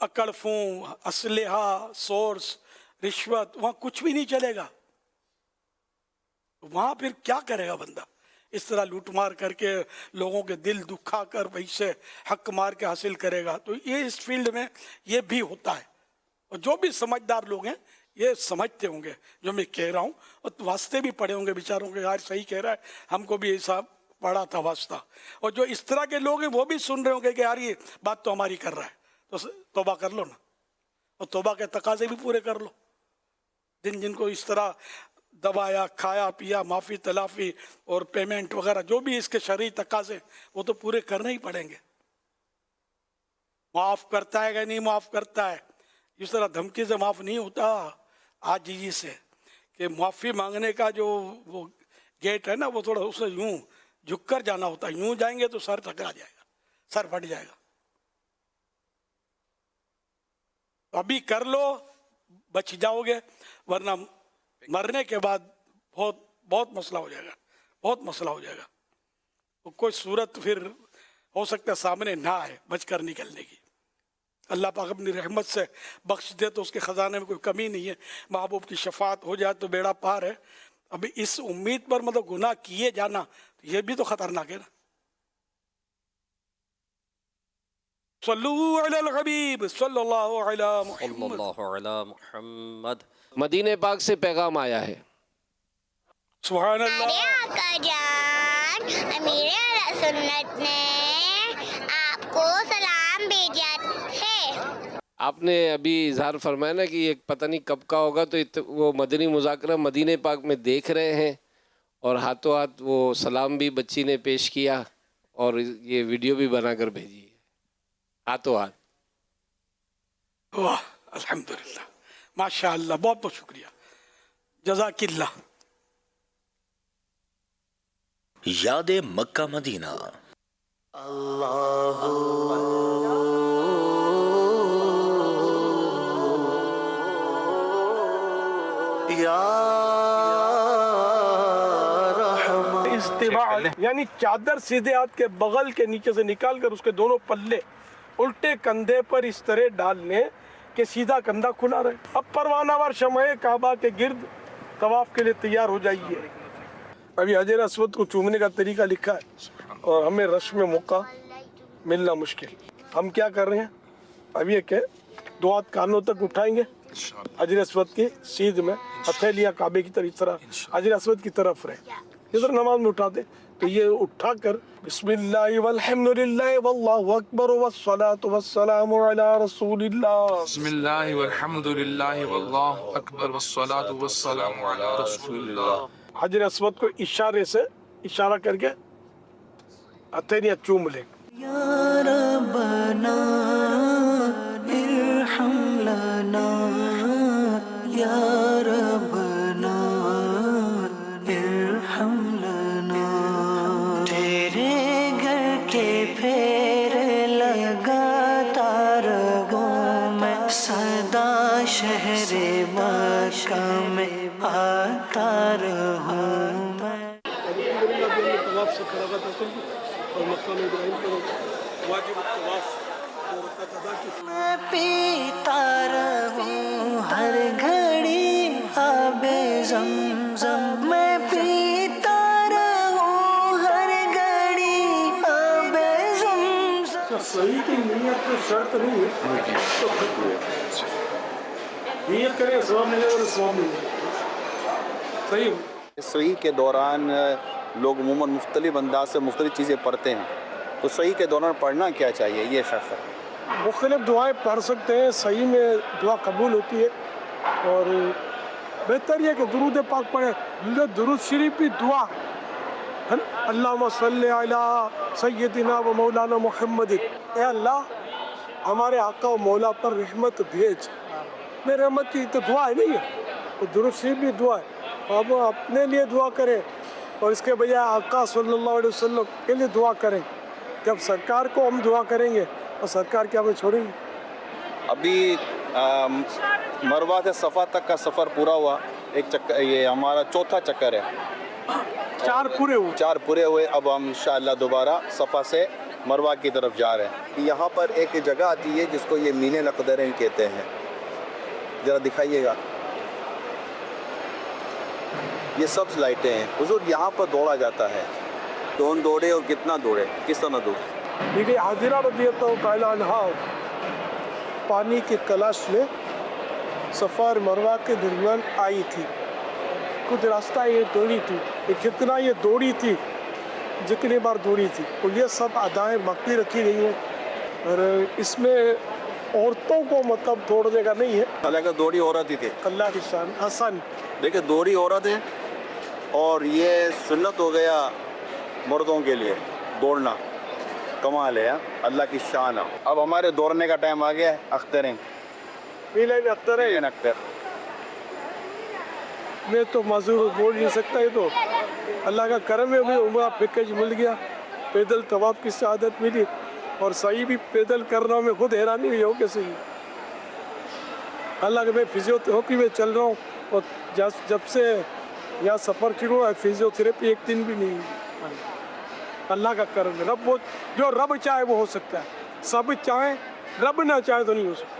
اکڑ فون، اسلحہ، سورس، رشوت، وہاں کچھ بھی نہیں چلے گا. وہاں پھر کیا کرے گا بندہ؟ اس طرح لوٹ مار کر کے لوگوں کے دل دکھا کر وہی سے حق مار کے حاصل کرے گا. تو یہ اس فیلڈ میں یہ بھی ہوتا ہے. اور جو بھی سمجھدار لوگ ہیں یہ سمجھتے ہوں گے جو میں کہہ رہا ہوں، اور واسطے بھی پڑھے ہوں گے بیچاروں کے، یار صحیح کہہ رہا ہے، ہم کو بھی ایسا پڑھا تھا واسطہ. اور جو اس طرح کے لوگ ہیں وہ بھی سن رہے ہوں گے کہ یار یہ بات تو ہماری کر رہا ہے، تو توبہ کر لو نا، اور توبہ کے تقاضے بھی پورے کر لو. جن کو اس طرح دبایا، کھایا پیا، معافی تلافی اور پیمنٹ وغیرہ جو بھی اس کے شرعی تقاضے وہ تو پورے کرنے ہی پڑیں گے. معاف کرتا ہے کہ نہیں معاف کرتا ہے؟ اس طرح دھمکی سے معاف نہیں ہوتا، عاجزی سے. کہ معافی مانگنے کا جو وہ گیٹ ہے نا، وہ تھوڑا اسے یوں جھک کر جانا ہوتا ہے. یوں جائیں گے تو سر ٹکرا جائے گا، سر پھٹ جائے گا. ابھی کر لو بچ جاؤ گے، ورنہ مرنے کے بعد بہت بہت مسئلہ ہو جائے گا، بہت مسئلہ ہو جائے گا. تو کوئی صورت پھر ہو سکتا ہے سامنے نہ آئے بچ کر نکلنے کی. اللہ پاک اپنی رحمت سے بخش دے تو اس کے خزانے میں کوئی کمی نہیں ہے. محبوب کی شفاعت ہو جائے تو بیڑا پار ہے. ابھی اس امید پر مطلب گناہ کیے جانا یہ بھی تو خطرناک ہے نا. صلو علی الحبیب صلی اللہ علی محمد. مدینہ پاک سے پیغام آیا ہے. سبحان اللہ. آقا جان امیر اہل سنت نے آپ کو سلام بھیجا ہے. آپ نے ابھی اظہار فرمایا نا کہ یہ پتہ نہیں کب کا ہوگا، تو وہ مدنی مذاکرہ مدینہ پاک میں دیکھ رہے ہیں، اور ہاتھوں ہاتھ وہ سلام بھی بچی نے پیش کیا، اور یہ ویڈیو بھی بنا کر بھیجی ہے ہاتھوں ہاتھ. واہ الحمدللہ، ماشاء اللہ، بہت بہت شکریہ، جزاک اللہ. یاد مکہ مدینہ. اللہ استباع یعنی چادر سیدھے ہاتھ کے بغل کے نیچے سے نکال کر اس کے دونوں پلے الٹے کندھے پر اس طرح ڈالنے کہ سیدھا کندھا کھلا رہے. اب پروانہ وار شمع کعبہ کے گرد طواف کے لیے تیار ہو جائیے. ابھی حجر اسود کو چومنے کا طریقہ لکھا ہے اور ہمیں رش میں موقع ملنا مشکل. ہم کیا کر رہے ہیں؟ اب یہ کہ 2 ہاتھ کانوں تک اٹھائیں گے حجر اسود کی سیدھ میں، ہتھیلیاں کعبے کی طرح اس طرح حجر اسود کی طرف رہے. ادھر نماز میں اٹھاتے تو یہ اٹھا کر بسم اللہ والحمدللہ واللہ اکبر والصلاة والسلام علی رسول اللہ. بسم اللہ والحمدللہ واللہ اکبر والصلاة والسلام علی رسول اللہ. حجر اسود کو اشارے سے اشارہ کر کے ہتھیلیاں چوم لیں. یا ربنا ارحم لنا یا ربنا ارحم لنا. تیرے گھر کے پھیر لگاتا رہوں میں، صدا شہر مکہ میں آتا رہوں میں. طواف سے فراغت حاصل کی اور مقام ابراہیم پر واجب الطواف میں پیتا رہوں ہر گھڑی آب زمزم، میں پیتا رہوں ہر گھڑی آب زمزم. صحیح کی نیت تو شرط نہیں ہے، نیت کریں ثواب ملے اور ثواب ملے. صحیح صحیح کے دوران لوگ عموماً مختلف انداز سے مختلف چیزیں پڑھتے ہیں، تو صحیح کے دوران پڑھنا کیا چاہیے؟ یہ شرط ہے. مختلف دعائیں پڑھ سکتے ہیں، صحیح میں دعا قبول ہوتی ہے، اور بہتر یہ کہ درود پاک پڑھیں. درود شریف بھی دعا اللہم صلی علی سیدنا و مولانا محمد. اے اللہ ہمارے آقا و مولا پر رحمت بھیج. میں رحمت کی تو دعا ہے نہیں ہے، وہ درود شریف بھی دعا ہے. اب اپنے لیے دعا کریں اور اس کے بجائے آقا صلی اللہ علیہ وسلم کے لیے دعا کریں. جب سرکار کو ہم دعا کریں گے اور سرکار کیا ہمیں چھوڑیں گے. ابھی مروہ سے صفا تک کا سفر پورا ہوا. ایک چکر، یہ ہمارا چوتھا چکر ہے. 4 پورے ہوئے. اب ہم انشاءاللہ دوبارہ صفا سے مروہ کی طرف جا رہے ہیں. یہاں پر ایک جگہ آتی ہے جس کو یہ مین نقدرین کہتے ہیں. ذرا دکھائیے گا. یہ سب لائٹیں ہیں. حضور یہاں پر دوڑا جاتا ہے. کون دوڑے اور کتنا دوڑے، کس طرح دوڑے؟ بی حاضرہ رضی اللہ تعالیٰ عنہ پانی کی تلاش میں صفا اور مروہ کے درمیان آئی تھی. کچھ راستہ یہ دوڑی تھی. کتنا یہ دوڑی تھی، جتنی بار دوڑی تھی. اور یہ سب ادائیں باقی رکھی گئی ہیں. اور اس میں عورتوں کو مطلب دوڑنے کا نہیں ہے. حالانکہ دوڑی عورت ہی تھی. اللہ کی شان. حسن دیکھیں دوڑی عورت ہے اور یہ سنت ہو گیا مردوں کے لیے دوڑنا. کمال ہے. اللہ کی شان ہے. اب ہمارے دوڑنے کا ٹائم آ گیا ہے. اختریں اختر ہے. میں تو معذور بول نہیں سکتا. یہ تو اللہ کا کرم ہے. مجھے عمرہ پیکج مل گیا، پیدل طواف کی سعادت ملی، اور صحیح بھی پیدل کرنا میں خود حیرانی ہوئی ہو کیسے. اللہ کا میں فزیو تھراپی میں چل رہا ہوں، اور جب سے یہاں سفر شروع ہوا فزیو تھراپی ایک دن بھی نہیں. اللہ کا کرم ہے. رب جو رب چاہے وہ ہو سکتا ہے. سب چاہیں، رب نہ چاہے تو نہیں ہو سکتا.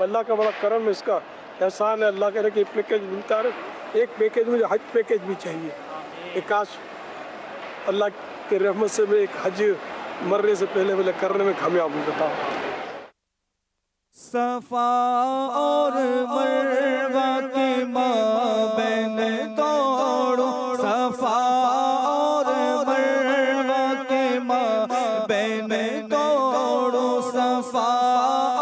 اللہ کا بڑا کرم ہے، اس کا احسان ہے. اللہ کرے کہ پیکج ملتا رہے. ایک پیکج مجھے حج پیکج بھی چاہیے. کاش اللہ کے رحمت سے میں ایک حج مرنے سے پہلے کرنے میں کامیاب ہو جاتا ہوں. صفا اور مروہ کے مابین دوڑو، صفا اور مروہ کے مابین دوڑو، صفا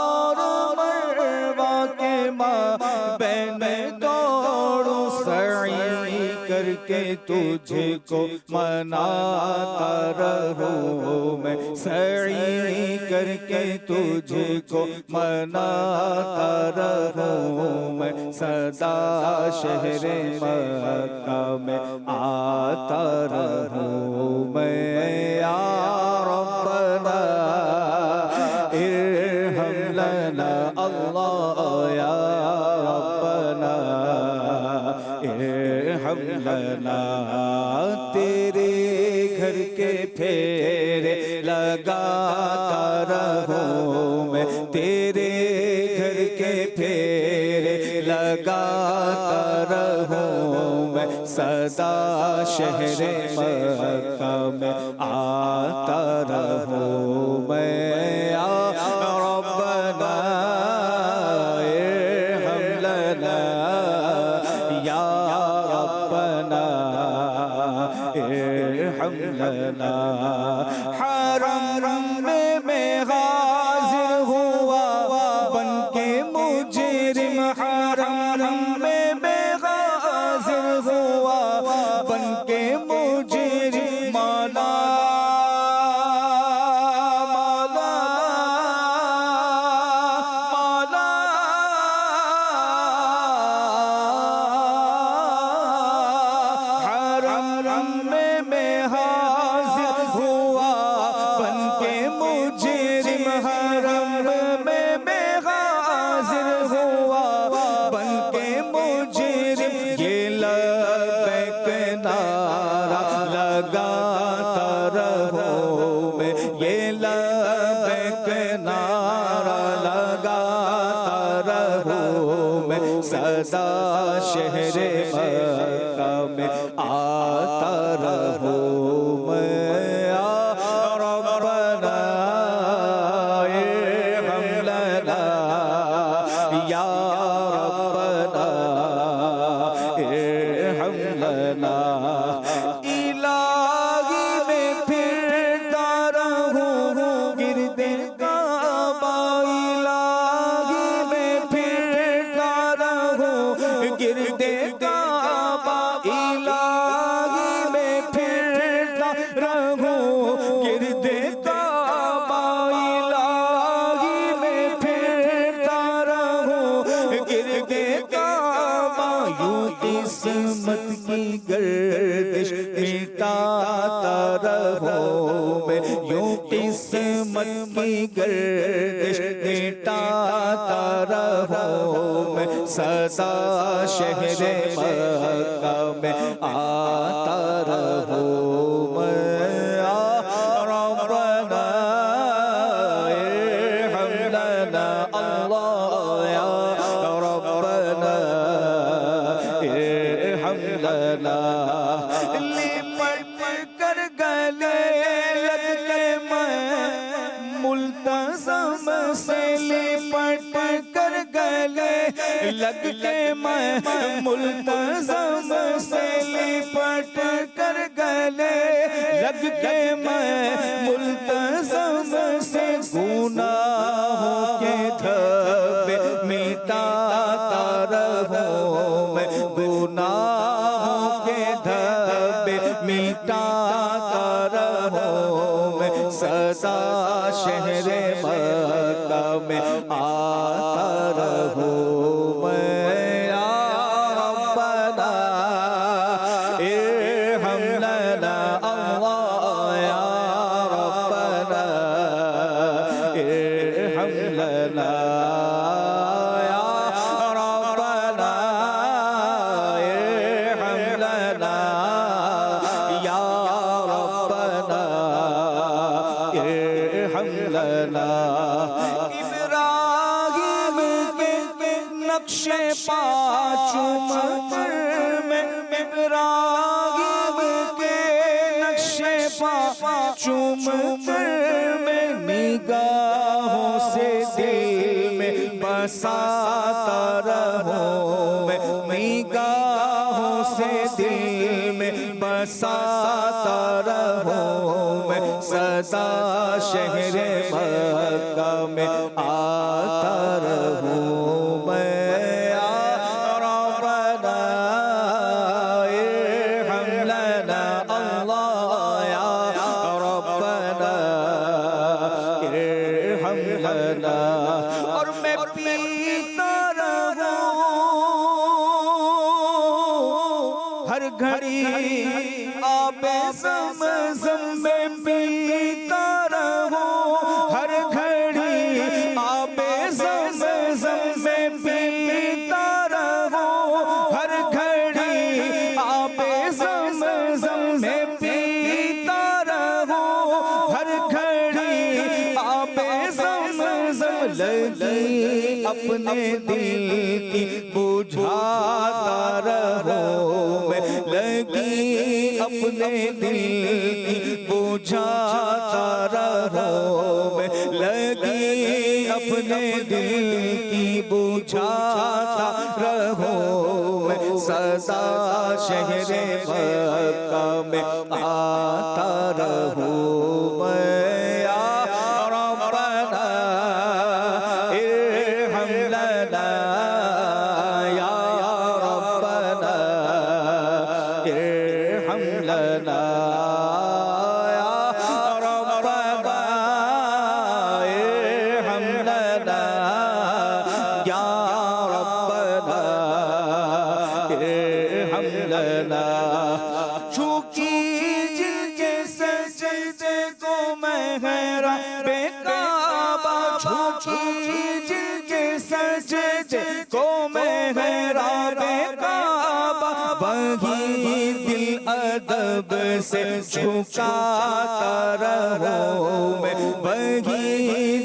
اور مروہ کے مابین دوڑو. سعی کر کے تجھے کو مناتا رہوں میں، سعی کر کے تجھے کو مناتا رہوں میں. صدا شہر مکہ میں آتا رہوں میں. یا ربنا ارحم لنا اللہ، یا ربنا ارحم لنا. تیرے گھر کے پھیرے لگاتا رہوں میں، تیرے گھر کے پھیرے لگاتا رہوں میں. صدا شہر مکہ میں آتا رہوں میں. یا ربنا ارحم لنا، یا ربنا ارحم لنا. حرم میں حاضر ہوا بن کے مجرم، حرم میں حاضر ہوا بن کے مجرم. مولا مولا مولا حرم میں حاضر ہوا بن کے مجرم، حرم میں حاضر ہوا بن کے مجرم. یہ لبیک نعرہ لگاتا رہوں میں، یہ لبیک نعرہ لگاتا رہوں میں. صدا شہر مکہ میں آتا رہوں میں. یا ربنا ارحم لنا، یا ربنا ارحم لنا. الہی میں پھرتا رہوں گرد کعبہ، الہی میں پھرتا رہوں گرد کعبہ، الہی میں پھر یوں قسمت کی گردش مٹاتا رہوں میں، یوں قسمت کی گردش مٹاتا رہوں میں، سدا شہر مکہ میں آتا رہوں میں۔ ربنا ارحم لنا اللہ، یا ربنا ارحم لنا۔ لپٹ کر گلے لگ کے میں ملتزم سے، لپٹ کر گلے لگ کے میں ملتزم سے، لپٹ کر گلے لگ کے میں ملتزم سے، گناہوں کے دھبے مٹاتا رہوں میں، گناہوں کے دھبے مٹاتا رہوں میں، سدا شہر مکہ میں آتا رہوں میں۔ یا ربنا ارحم لنا اللہ، یا ربنا ارحم لنا، یا ربنا ارحم لنا، یا ربنا ارحم لنا۔ ابراہیم کے نقش پا چوم کر میں، ابراہیم کے نقش پا چوم کر میں، نگاہوں سے دل میں بساتا رہوں میں، نگاہوں سے دل میں بساتا رہوں میں، سدا شہر مکہ میں آتا رہوں میں۔ یا ربنا ارحم لنا اللہ، یا ربنا ارحم لنا۔ اور میں پیتا رہوں ہر گھڑی آب زمزم میں، پیتا رہوں ہر گھڑی آب زمزم میں، پیتا رہوں ہر گھڑی آب زمزم میں، پیتا رہوں ہر گھڑی آب زمزم۔ لگی اپنے دل کی بجھاتا رہوں میں، لگی اپنے دل کی بجھاتا رہوں میں، لگی اپنے دل کی بجھاتا رہوں میں، سدا شہر مکہ میں آتا رہوں میں۔ یا ربنا ارحم لنا، یا ربنا ارحم لنا، یا ربنا ارحم لنا، یا ربنا ارحم لنا۔ چونکہ جن کے سجدے کو میں حیران بے کعبہ، چونکہ جن کے سجدے کو میں حیران بے کعبہ، وہی دل ادب سے جھکاتا رہوں میں، وہی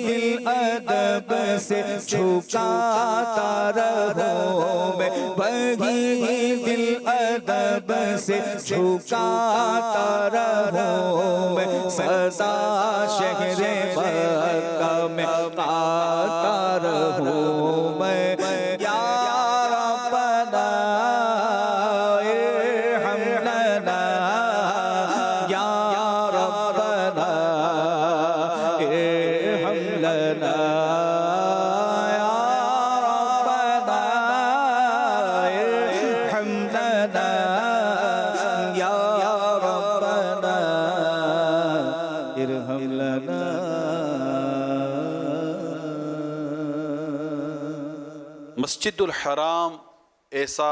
دل ادب سے جھکاتا رہوں میں، وہی دل ادب سے جھکاتا رہوں میں، سدا شہر مکہ میں آتا رہوں میں۔ یا ربنا ارحم لنا، یا ربنا ارحم لنا، یا ربنا ارحم لنا، یا ربنا ارحم لنا۔ مسجد الحرام ایسا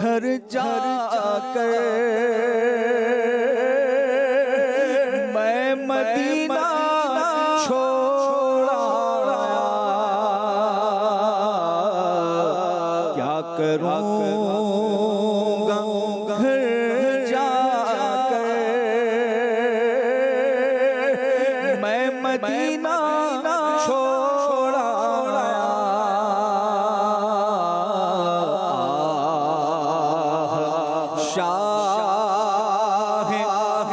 گھر جا کر میں مدینہ چھوڑا کیا کروں گا گھر جا کر میں مدینہ چھوڑا شاہ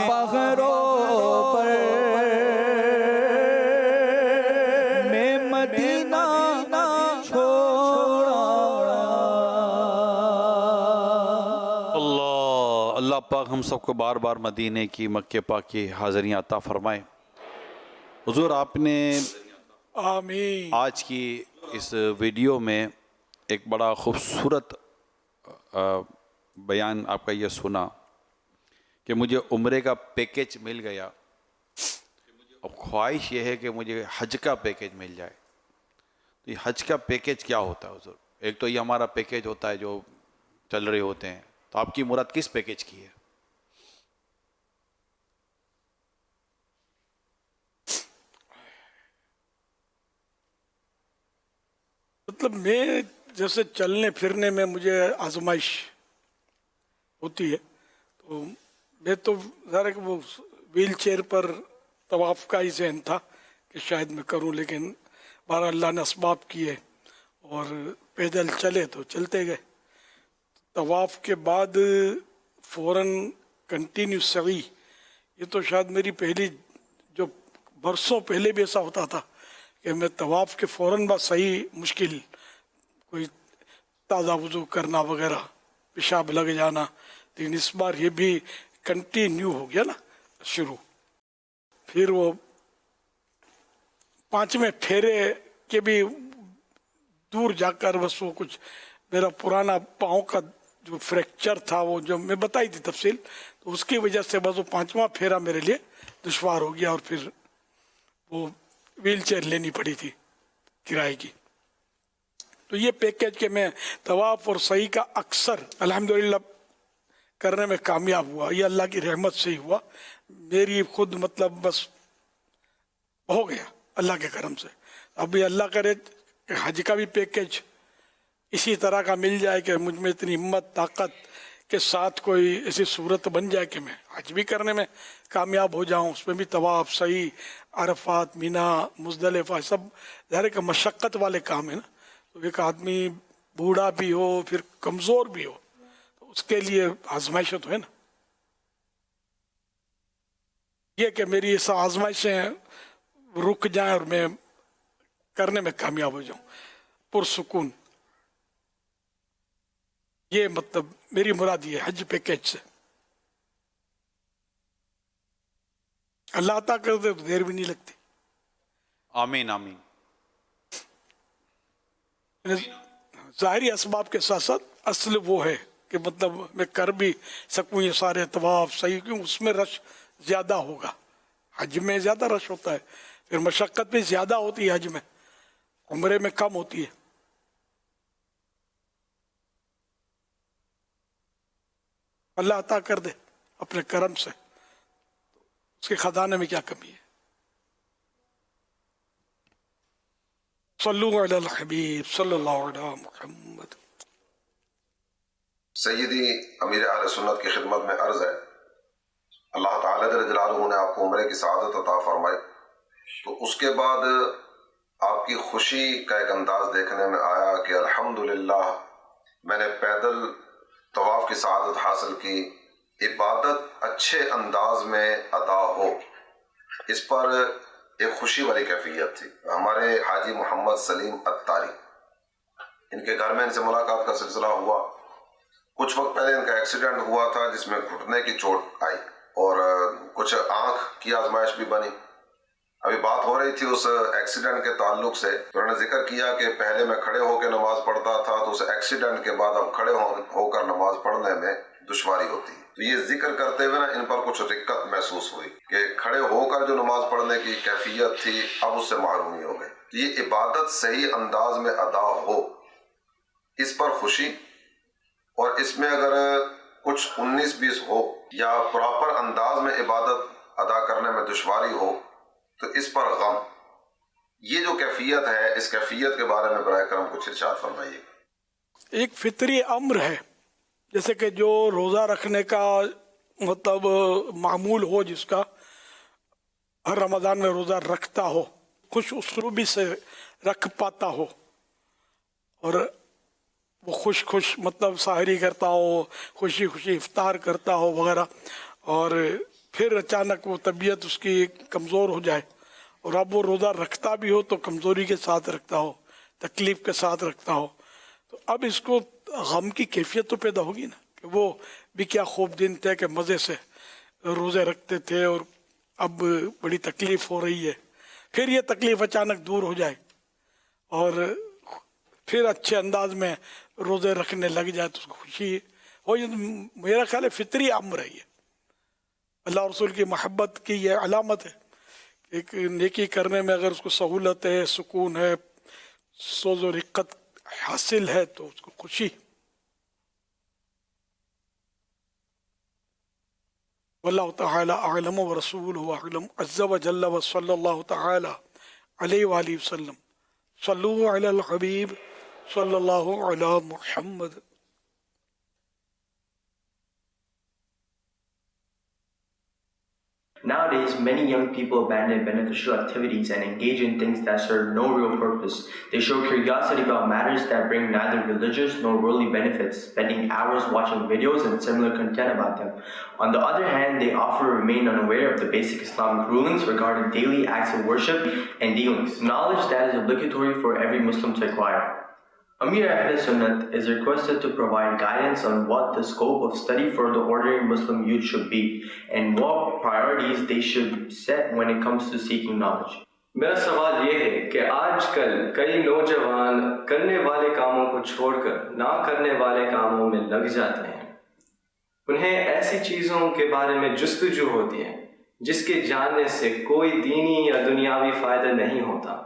پہروں پر میں مدینہ چھوڑا اللہ پاک ہم سب کو بار بار مدینے کی مکہ پاک کی حاضریاں عطا فرمائے۔ حضور آپ نے آمین آج کی اس ویڈیو میں ایک بڑا خوبصورت بیان آپ کا یہ سنا کہ مجھے عمرے کا پیکیج مل گیا، اب خواہش یہ ہے کہ مجھے حج کا پیکیج مل جائے۔ تو یہ حج کا پیکیج کیا ہوتا ہے حضور؟ ایک تو یہ ہمارا پیکیج ہوتا ہے جو چل رہے ہوتے ہیں، تو آپ کی مراد کس پیکیج کی ہے؟ مطلب میں جیسے چلنے پھرنے میں مجھے آزمائش ہوتی ہے، تو میں تو ذرا کہ وہ ویل چیئر پر طواف کا ہی ذہن تھا کہ شاید میں کروں، لیکن بہرحال اللہ نے اسباب کیے اور پیدل چلے تو چلتے گئے۔ طواف کے بعد فوراً کنٹینیو سعی، یہ تو شاید میری پہلی، جو برسوں پہلے بھی ایسا ہوتا تھا کہ میں طواف کے فوراً بعد صحیح مشکل، کوئی تازہ وضو کرنا وغیرہ، پیشاب لگ جانا، لیکن اس بار یہ بھی کنٹینیو ہو گیا نا شروع۔ پھر وہ 5ویں پھیرے کے بھی دور جا کر بس وہ کچھ میرا پرانا پاؤں کا جو فریکچر تھا، وہ جو میں بتائی تھی تفصیل، تو اس کی وجہ سے بس وہ 5واں پھیرا میرے لیے دشوار ہو گیا، اور پھر وہ ویل چیئر لینی پڑی تھی کرائے کی۔ تو یہ پیکیج کہ میں طواف اور سعی کا اکثر الحمدللہ کرنے میں کامیاب ہوا، یہ اللہ کی رحمت سے ہی ہوا، میری خود مطلب بس ہو گیا اللہ کے کرم سے۔ اب یہ اللہ کرے کہ حج کا بھی پیکیج اسی طرح کا مل جائے کہ مجھ میں اتنی ہمت طاقت کے ساتھ کوئی ایسی صورت بن جائے کہ میں حج بھی کرنے میں کامیاب ہو جاؤں، اس میں بھی طواف، سعی، عرفات، مینا، مزدلفہ، سب ظاہر ہے کہ مشقت والے کام ہیں نا، تو ایک آدمی بوڑھا بھی ہو پھر کمزور بھی ہو تو اس کے لیے آزمائش تو ہے نا۔ یہ کہ میری ایسا آزمائشیں رک جائیں اور میں کرنے میں کامیاب ہو جاؤں پرسکون، یہ مطلب میری مراد یہ حج پیکیج سے۔ اللہ عطا کر دے تو دیر بھی نہیں لگتی۔ آمین آمین۔ ظاہری اسباب کے ساتھ ساتھ اصل وہ ہے کہ مطلب میں کر بھی سکوں یہ سارے طواف صحیح، کیوں اس میں رش زیادہ ہوگا، حج میں زیادہ رش ہوتا ہے، پھر مشقت بھی زیادہ ہوتی ہے حج میں، عمرے میں کم ہوتی ہے۔ اللہ عطا کر دے اپنے کرم سے، اس کے خزانے میں کیا کمی ہے۔ صلو علی الحبیب صلی اللہ علیہ محمد۔ سیدی امیر اہل سنت کی خدمت میں عرض ہے، اللہ تعالیٰ جل جلالہ نے آپ کو عمرے کی سعادت عطا فرمائی، تو اس کے بعد آپ کی خوشی کا ایک انداز دیکھنے میں آیا کہ الحمدللہ میں نے پیدل طواف کی سعادت حاصل کی، عبادت اچھے انداز میں ادا ہو، اس پر ایک خوشی والی کیفیت تھی۔ ہمارے حاجی محمد سلیم اتاری، ان کے گھر میں ان سے ملاقات کا سلسلہ ہوا، کچھ وقت پہلے ان کا ایکسیڈنٹ ہوا تھا جس میں گھٹنے کی چوٹ آئی اور کچھ آنکھ کی آزمائش بھی بنی۔ ابھی بات ہو رہی تھی اس ایکسیڈنٹ کے تعلق سے، تو انہوں نے ذکر کیا کہ پہلے میں کھڑے ہو کے نماز پڑھتا تھا، تو اس ایکسیڈنٹ کے بعد اب کھڑے ہو کر نماز پڑھنے میں دشواری ہوتی ہے۔ تو یہ ذکر کرتے ہوئے نا ان پر کچھ رقت محسوس ہوئی کہ کھڑے ہو کر جو نماز پڑھنے کی کیفیت تھی اب اس سے محرومی ہو گئی۔ یہ عبادت صحیح انداز میں ادا ہو، اس پر خوشی اور اس میں اگر کچھ 19-20 ہو یا پراپر انداز میں عبادت ادا کرنے میں دشواری ہو تو اس پر غم، یہ جو کیفیت ہے، اس کیفیت کے بارے میں برائے کرم کچھ ارشاد فرمائیے۔ ایک فطری امر ہے، جیسے کہ جو روزہ رکھنے کا مطلب معمول ہو، جس کا ہر رمضان میں روزہ رکھتا ہو، خوش اسلوبی سے رکھ پاتا ہو، اور وہ خوش مطلب سحری کرتا ہو، خوشی افطار کرتا ہو وغیرہ، اور پھر اچانک وہ طبیعت اس کی کمزور ہو جائے، اور اب وہ روزہ رکھتا بھی ہو تو کمزوری کے ساتھ رکھتا ہو، تکلیف کے ساتھ رکھتا ہو، تو اب اس کو غم کی کیفیت تو پیدا ہوگی نا، کہ وہ بھی کیا خوب دن تھے کہ مزے سے روزے رکھتے تھے اور اب بڑی تکلیف ہو رہی ہے، پھر یہ تکلیف اچانک دور ہو جائے اور پھر اچھے انداز میں روزے رکھنے لگ جائے تو اس کو خوشی ہو۔ یہ میرا خیال ہے فطری امر ہے، یہ اللہ رسول کی محبت کی یہ علامت ہے۔ ایک نیکی کرنے میں اگر اس کو سہولت ہے، سکون ہے، سوز و رقت حاصل ہے تو اس کو خوشی۔ واللہ تعالی اعلم ورسولہ اعلم عز وجل وصلی اللہ تعالی علیہ وآلہ وسلم۔ صلو علی الحبیب صلی اللہ علی محمد۔ Nowadays, many young people abandon beneficial activities and engage in things that serve no real purpose. They show curiosity about matters that bring neither religious nor worldly benefits, spending hours watching videos and similar content about them. On the other hand, they often remain unaware of the basic Islamic rulings regarding daily acts of worship and dealings, knowledge that is obligatory for every Muslim to acquire. Amir Ahl Sunnat is requested to provide guidance on what the scope of study for the ordinary Muslim youth should be and what priorities they should set when it comes to seeking knowledge. میرا سوال یہ ہے کہ آج کل کئی نوجوان کرنے والے کاموں کو چھوڑ کر نہ کرنے والے کاموں میں لگ جاتے ہیں۔ انہیں ایسی چیزوں کے بارے میں جستجو ہوتی ہے جس کے جاننے سے کوئی دینی یا دنیاوی فائدہ نہیں ہوتا،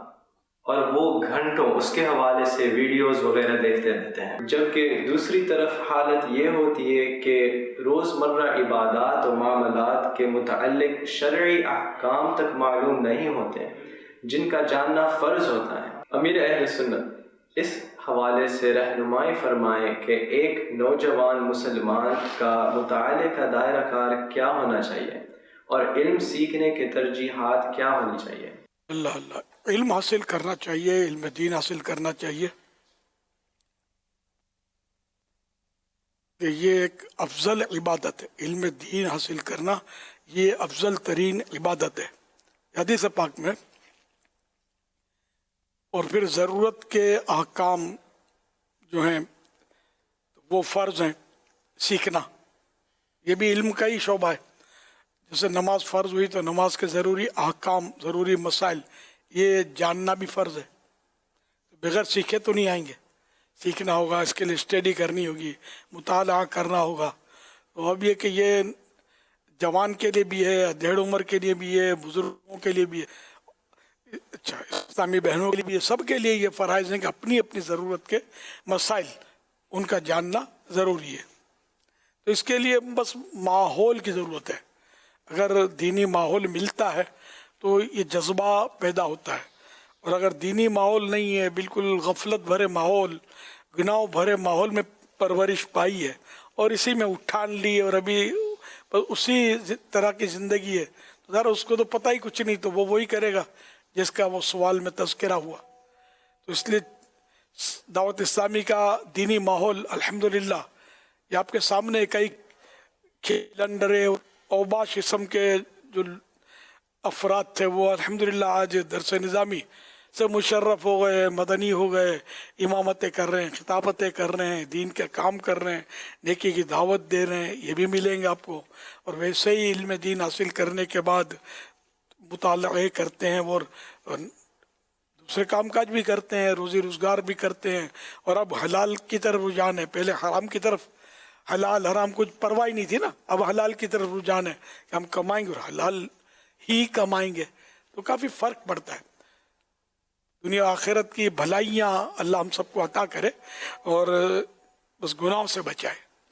اور وہ گھنٹوں اس کے حوالے سے ویڈیوز وغیرہ دیکھتے رہتے ہیں، جبکہ دوسری طرف حالت یہ ہوتی ہے کہ روزمرہ عبادات و معاملات کے متعلق شرعی احکام تک معلوم نہیں ہوتے جن کا جاننا فرض ہوتا ہے۔ امیر اہل سنت اس حوالے سے رہنمائی فرمائیں کہ ایک نوجوان مسلمان کا مطالعے کا دائرہ کار کیا ہونا چاہیے اور علم سیکھنے کے ترجیحات کیا ہونی چاہیے۔ اللہ علم حاصل کرنا چاہیے، علم دین حاصل کرنا چاہیے، کہ یہ ایک افضل عبادت ہے۔ علم دین حاصل کرنا یہ افضل ترین عبادت ہے حدیث پاک میں۔ اور پھر ضرورت کے احکام جو ہیں وہ فرض ہیں سیکھنا، یہ بھی علم کا ہی شعبہ ہے۔ جیسے نماز فرض ہوئی تو نماز کے ضروری احکام، ضروری مسائل یہ جاننا بھی فرض ہے، بغیر سیکھے تو نہیں آئیں گے، سیکھنا ہوگا، اس کے لیے اسٹڈی کرنی ہوگی، مطالعہ کرنا ہوگا۔ تو اب یہ کہ یہ جوان کے لیے بھی ہے، ادھیڑ عمر کے لیے بھی ہے، بزرگوں کے لیے بھی ہے، اچھا اسلامی بہنوں کے لیے بھی ہے، سب کے لیے یہ فرائض ہیں کہ اپنی اپنی ضرورت کے مسائل ان کا جاننا ضروری ہے۔ تو اس کے لیے بس ماحول کی ضرورت ہے۔ اگر دینی ماحول ملتا ہے تو یہ جذبہ پیدا ہوتا ہے، اور اگر دینی ماحول نہیں ہے، بالکل غفلت بھرے ماحول، گناہ بھرے ماحول میں پرورش پائی ہے اور اسی میں اٹھان لی اور ابھی اسی طرح کی زندگی ہے، تو ذرا اس کو تو پتہ ہی کچھ نہیں، تو وہ وہی کرے گا جس کا وہ سوال میں تذکرہ ہوا۔ تو اس لیے دعوت اسلامی کا دینی ماحول الحمدللہ یہ آپ کے سامنے کئی کیلنڈرے اوباش قسم کے جو افراد تھے وہ الحمدللہ آج درس نظامی سے مشرف ہو گئے، مدنی ہو گئے، امامتیں کر رہے ہیں، خطابتیں کر رہے ہیں، دین کے کام کر رہے ہیں، نیکی کی دعوت دے رہے ہیں، یہ بھی ملیں گے آپ کو۔ اور ویسے ہی علم دین حاصل کرنے کے بعد مطالعے کرتے ہیں اور دوسرے کام کاج بھی کرتے ہیں، روزی روزگار بھی کرتے ہیں، اور اب حلال کی طرف رجحان ہے۔ پہلے حرام کی طرف، حلال حرام کچھ پرواہ نہیں تھی نا، اب حلال کی طرف رجحان ہے کہ ہم کمائیں گے اور حلال ہی کمائیں گے، تو کافی فرق پڑتا ہے۔ دنیا آخرت کی بھلائیاں اللہ ہم سب کو عطا کرے اور بس گناہوں سے بچائے۔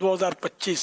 2025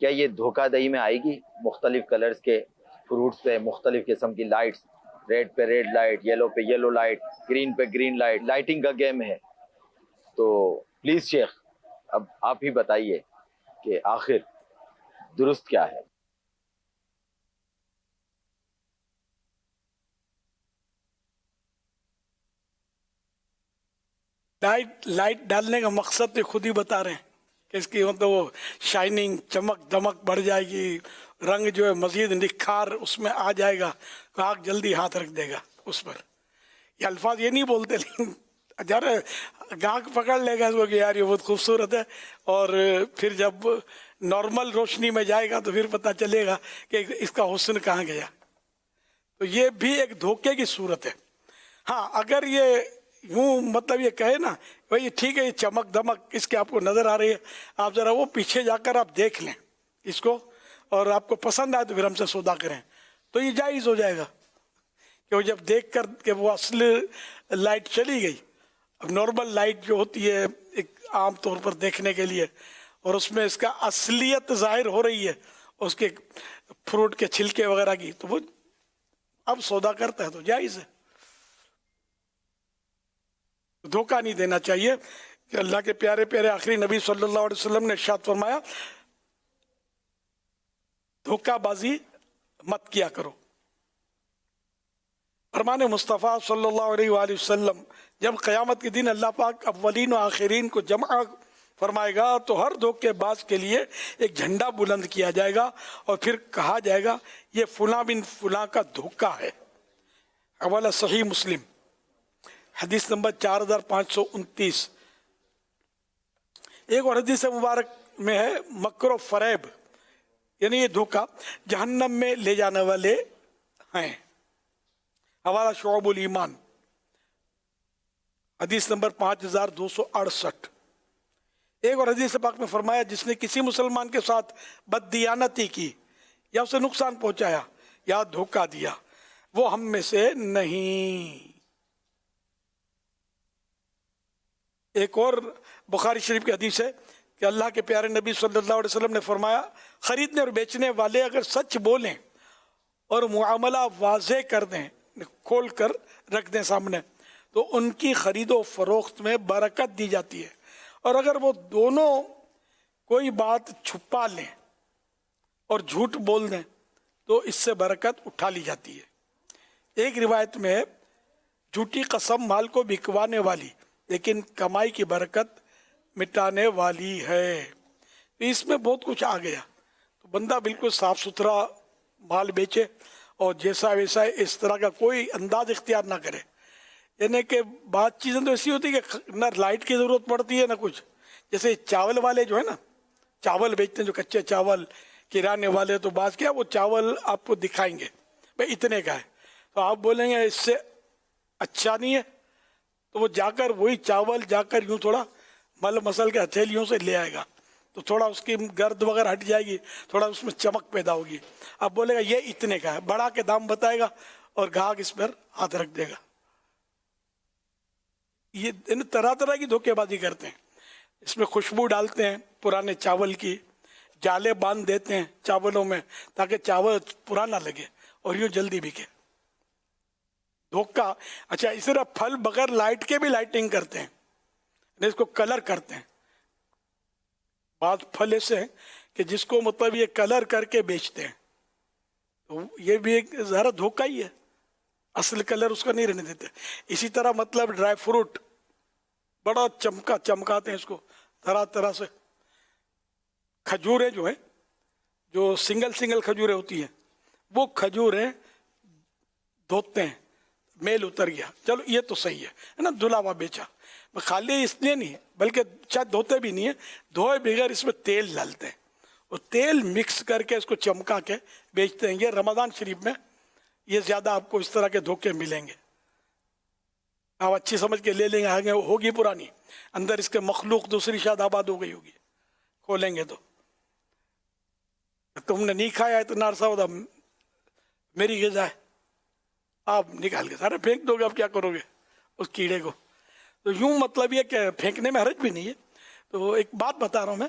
کیا یہ دھوکہ دہی میں آئے گی؟ مختلف کلرز کے فروٹس پہ مختلف قسم کی لائٹس، ریڈ پہ ریڈ لائٹ، یلو پہ یلو لائٹ، گرین پہ گرین لائٹ، لائٹنگ کا گیم ہے. تو پلیز شیخ اب آپ ہی بتائیے کہ آخر درست کیا ہے؟ لائٹ ڈالنے کا مقصد تو خود ہی بتا رہے ہیں کہ اس کی مطلب وہ شائننگ، چمک دمک بڑھ جائے گی، رنگ جو ہے مزید نکھار اس میں آ جائے گا، آگ جلدی ہاتھ رکھ دے گا اس پر. یہ الفاظ یہ نہیں بولتے، لیکن گاہک پکڑ لے گا اس کو کہ یار یہ بہت خوبصورت ہے، اور پھر جب نارمل روشنی میں جائے گا تو پھر پتہ چلے گا کہ اس کا حسن کہاں گیا. تو یہ بھی ایک دھوکے کی صورت ہے. ہاں اگر یہ یوں مطلب یہ کہے نا بھائی ٹھیک ہے یہ چمک دمک اس کے آپ کو نظر آ رہی ہے، آپ ذرا وہ پیچھے جا کر آپ دیکھ لیں اس کو، اور آپ کو پسند آئے تو پھر ہم سے سودا کریں، تو یہ جائز ہو جائے گا. کہ وہ جب دیکھ کر کہ وہ اصل لائٹ چلی گئی، اب نارمل لائٹ جو ہوتی ہے ایک عام طور پر دیکھنے کے لیے، اور اس میں اس کا اصلیت ظاہر ہو رہی ہے اس کے فروٹ کے چھلکے وغیرہ کی، تو وہ اب سودا کرتا ہے تو جائز ہے. دھوکہ نہیں دینا چاہیے. کہ اللہ کے پیارے پیارے آخری نبی صلی اللہ علیہ وسلم نے ارشاد فرمایا دھوکہ بازی مت کیا کرو. فرمان مصطفیٰ صلی اللہ علیہ وآلہ وسلم جب قیامت کے دن اللہ پاک اولین و آخرین کو جمع فرمائے گا تو ہر دھوکے باز کے لیے ایک جھنڈا بلند کیا جائے گا اور پھر کہا جائے گا یہ فلاں بن فلاں کا دھوکہ ہے. حوالہ صحیح مسلم حدیث نمبر 4529. ایک اور حدیث مبارک میں ہے مکر و فریب، یعنی یہ دھوکہ جہنم میں لے جانے والے ہیں. حوالہ شعب الایمان حدیث نمبر 5268. ایک اور حدیث پاک میں فرمایا جس نے کسی مسلمان کے ساتھ بددیانتی کی یا اسے نقصان پہنچایا یا دھوکہ دیا وہ ہم میں سے نہیں. ایک اور بخاری شریف کی حدیث ہے کہ اللہ کے پیارے نبی صلی اللہ علیہ وسلم نے فرمایا خریدنے اور بیچنے والے اگر سچ بولیں اور معاملہ واضح کر دیں، کھول کر رکھ دیں سامنے، تو ان کی خرید و فروخت میں برکت دی جاتی ہے. اور اگر وہ دونوں کوئی بات چھپا لیں اور جھوٹ بول دیں تو اس سے برکت اٹھا لی جاتی ہے. ایک روایت میں جھوٹی قسم مال کو بکوانے والی لیکن کمائی کی برکت مٹانے والی ہے. اس میں بہت کچھ آ گیا. تو بندہ بالکل صاف ستھرا مال بیچے اور جیسا ویسا اس طرح کا کوئی انداز اختیار نہ کرے. یعنی کہ بات چیزیں تو ایسی ہوتی ہے کہ نہ لائٹ کی ضرورت پڑتی ہے نہ کچھ. جیسے چاول والے جو ہے نا چاول بیچتے ہیں جو کچے چاول، کرانے والے تو بعض کیا وہ چاول آپ کو دکھائیں گے بھائی اتنے کا ہے، تو آپ بولیں گے اس سے اچھا نہیں ہے، تو وہ جا کر وہی چاول جا کر یوں تھوڑا مل مسل کے ہتھیلیوں سے لے آئے گا تو تھوڑا اس کی گرد وغیرہ ہٹ جائے گی، تھوڑا اس میں چمک پیدا ہوگی. اب بولے گا یہ اتنے کا ہے، بڑا کے دام بتائے گا اور گاہک اس پر ہاتھ رکھ دے گا. یہ طرح طرح کی دھوکے بازی کرتے ہیں. اس میں خوشبو ڈالتے ہیں پرانے چاول کی، جالے باندھ دیتے ہیں چاولوں میں تاکہ چاول پرانا لگے اور یوں جلدی بکے. دھوکہ. اچھا اس طرح پھل بغیر لائٹ کے بھی لائٹنگ کرتے ہیں، اس کو کلر کرتے ہیں. بعض پھل ایسے ہیں کہ جس کو مطلب یہ کلر کر کے بیچتے ہیں، تو یہ بھی ایک ذرا دھوکہ ہی ہے، اصل کلر اس کا نہیں رہنے دیتے. اسی طرح مطلب ڈرائی فروٹ بڑا چمکاتے ہیں اس کو طرح طرح سے. کھجوریں جو ہیں جو سنگل کھجوریں ہوتی ہیں وہ کھجوریں دھوتے ہیں، میل اتر گیا، چلو یہ تو صحیح ہے نا، دھلا ہوا بیچا. خالی اس لیے نہیں بلکہ شاید دھوتے بھی نہیں ہیں، دھوئے بغیر اس میں تیل ڈالتے ہیں اور تیل مکس کر کے اس کو چمکا کے بیچتے ہیں. یہ رمضان شریف میں یہ زیادہ آپ کو اس طرح کے دھوکے ملیں گے. آپ اچھی سمجھ کے لے لیں گے، آگے ہوگی پرانی، اندر اس کے مخلوق دوسری شاید آباد ہو گئی ہوگی. کھولیں گے تو تم نے نہیں کھایا ہے تو نارسا ہوتا میری غذا ہے، آپ نکال کے سارے پھینک دو گے. اب کیا کرو گے اس کیڑے کو؟ تو یوں مطلب یہ کہ پھینکنے میں حرج بھی نہیں ہے. تو ایک بات بتا رہا ہوں میں،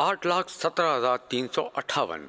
8,17,358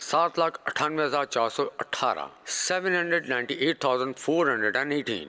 7,98,418 798,418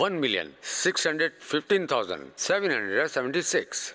1,615,776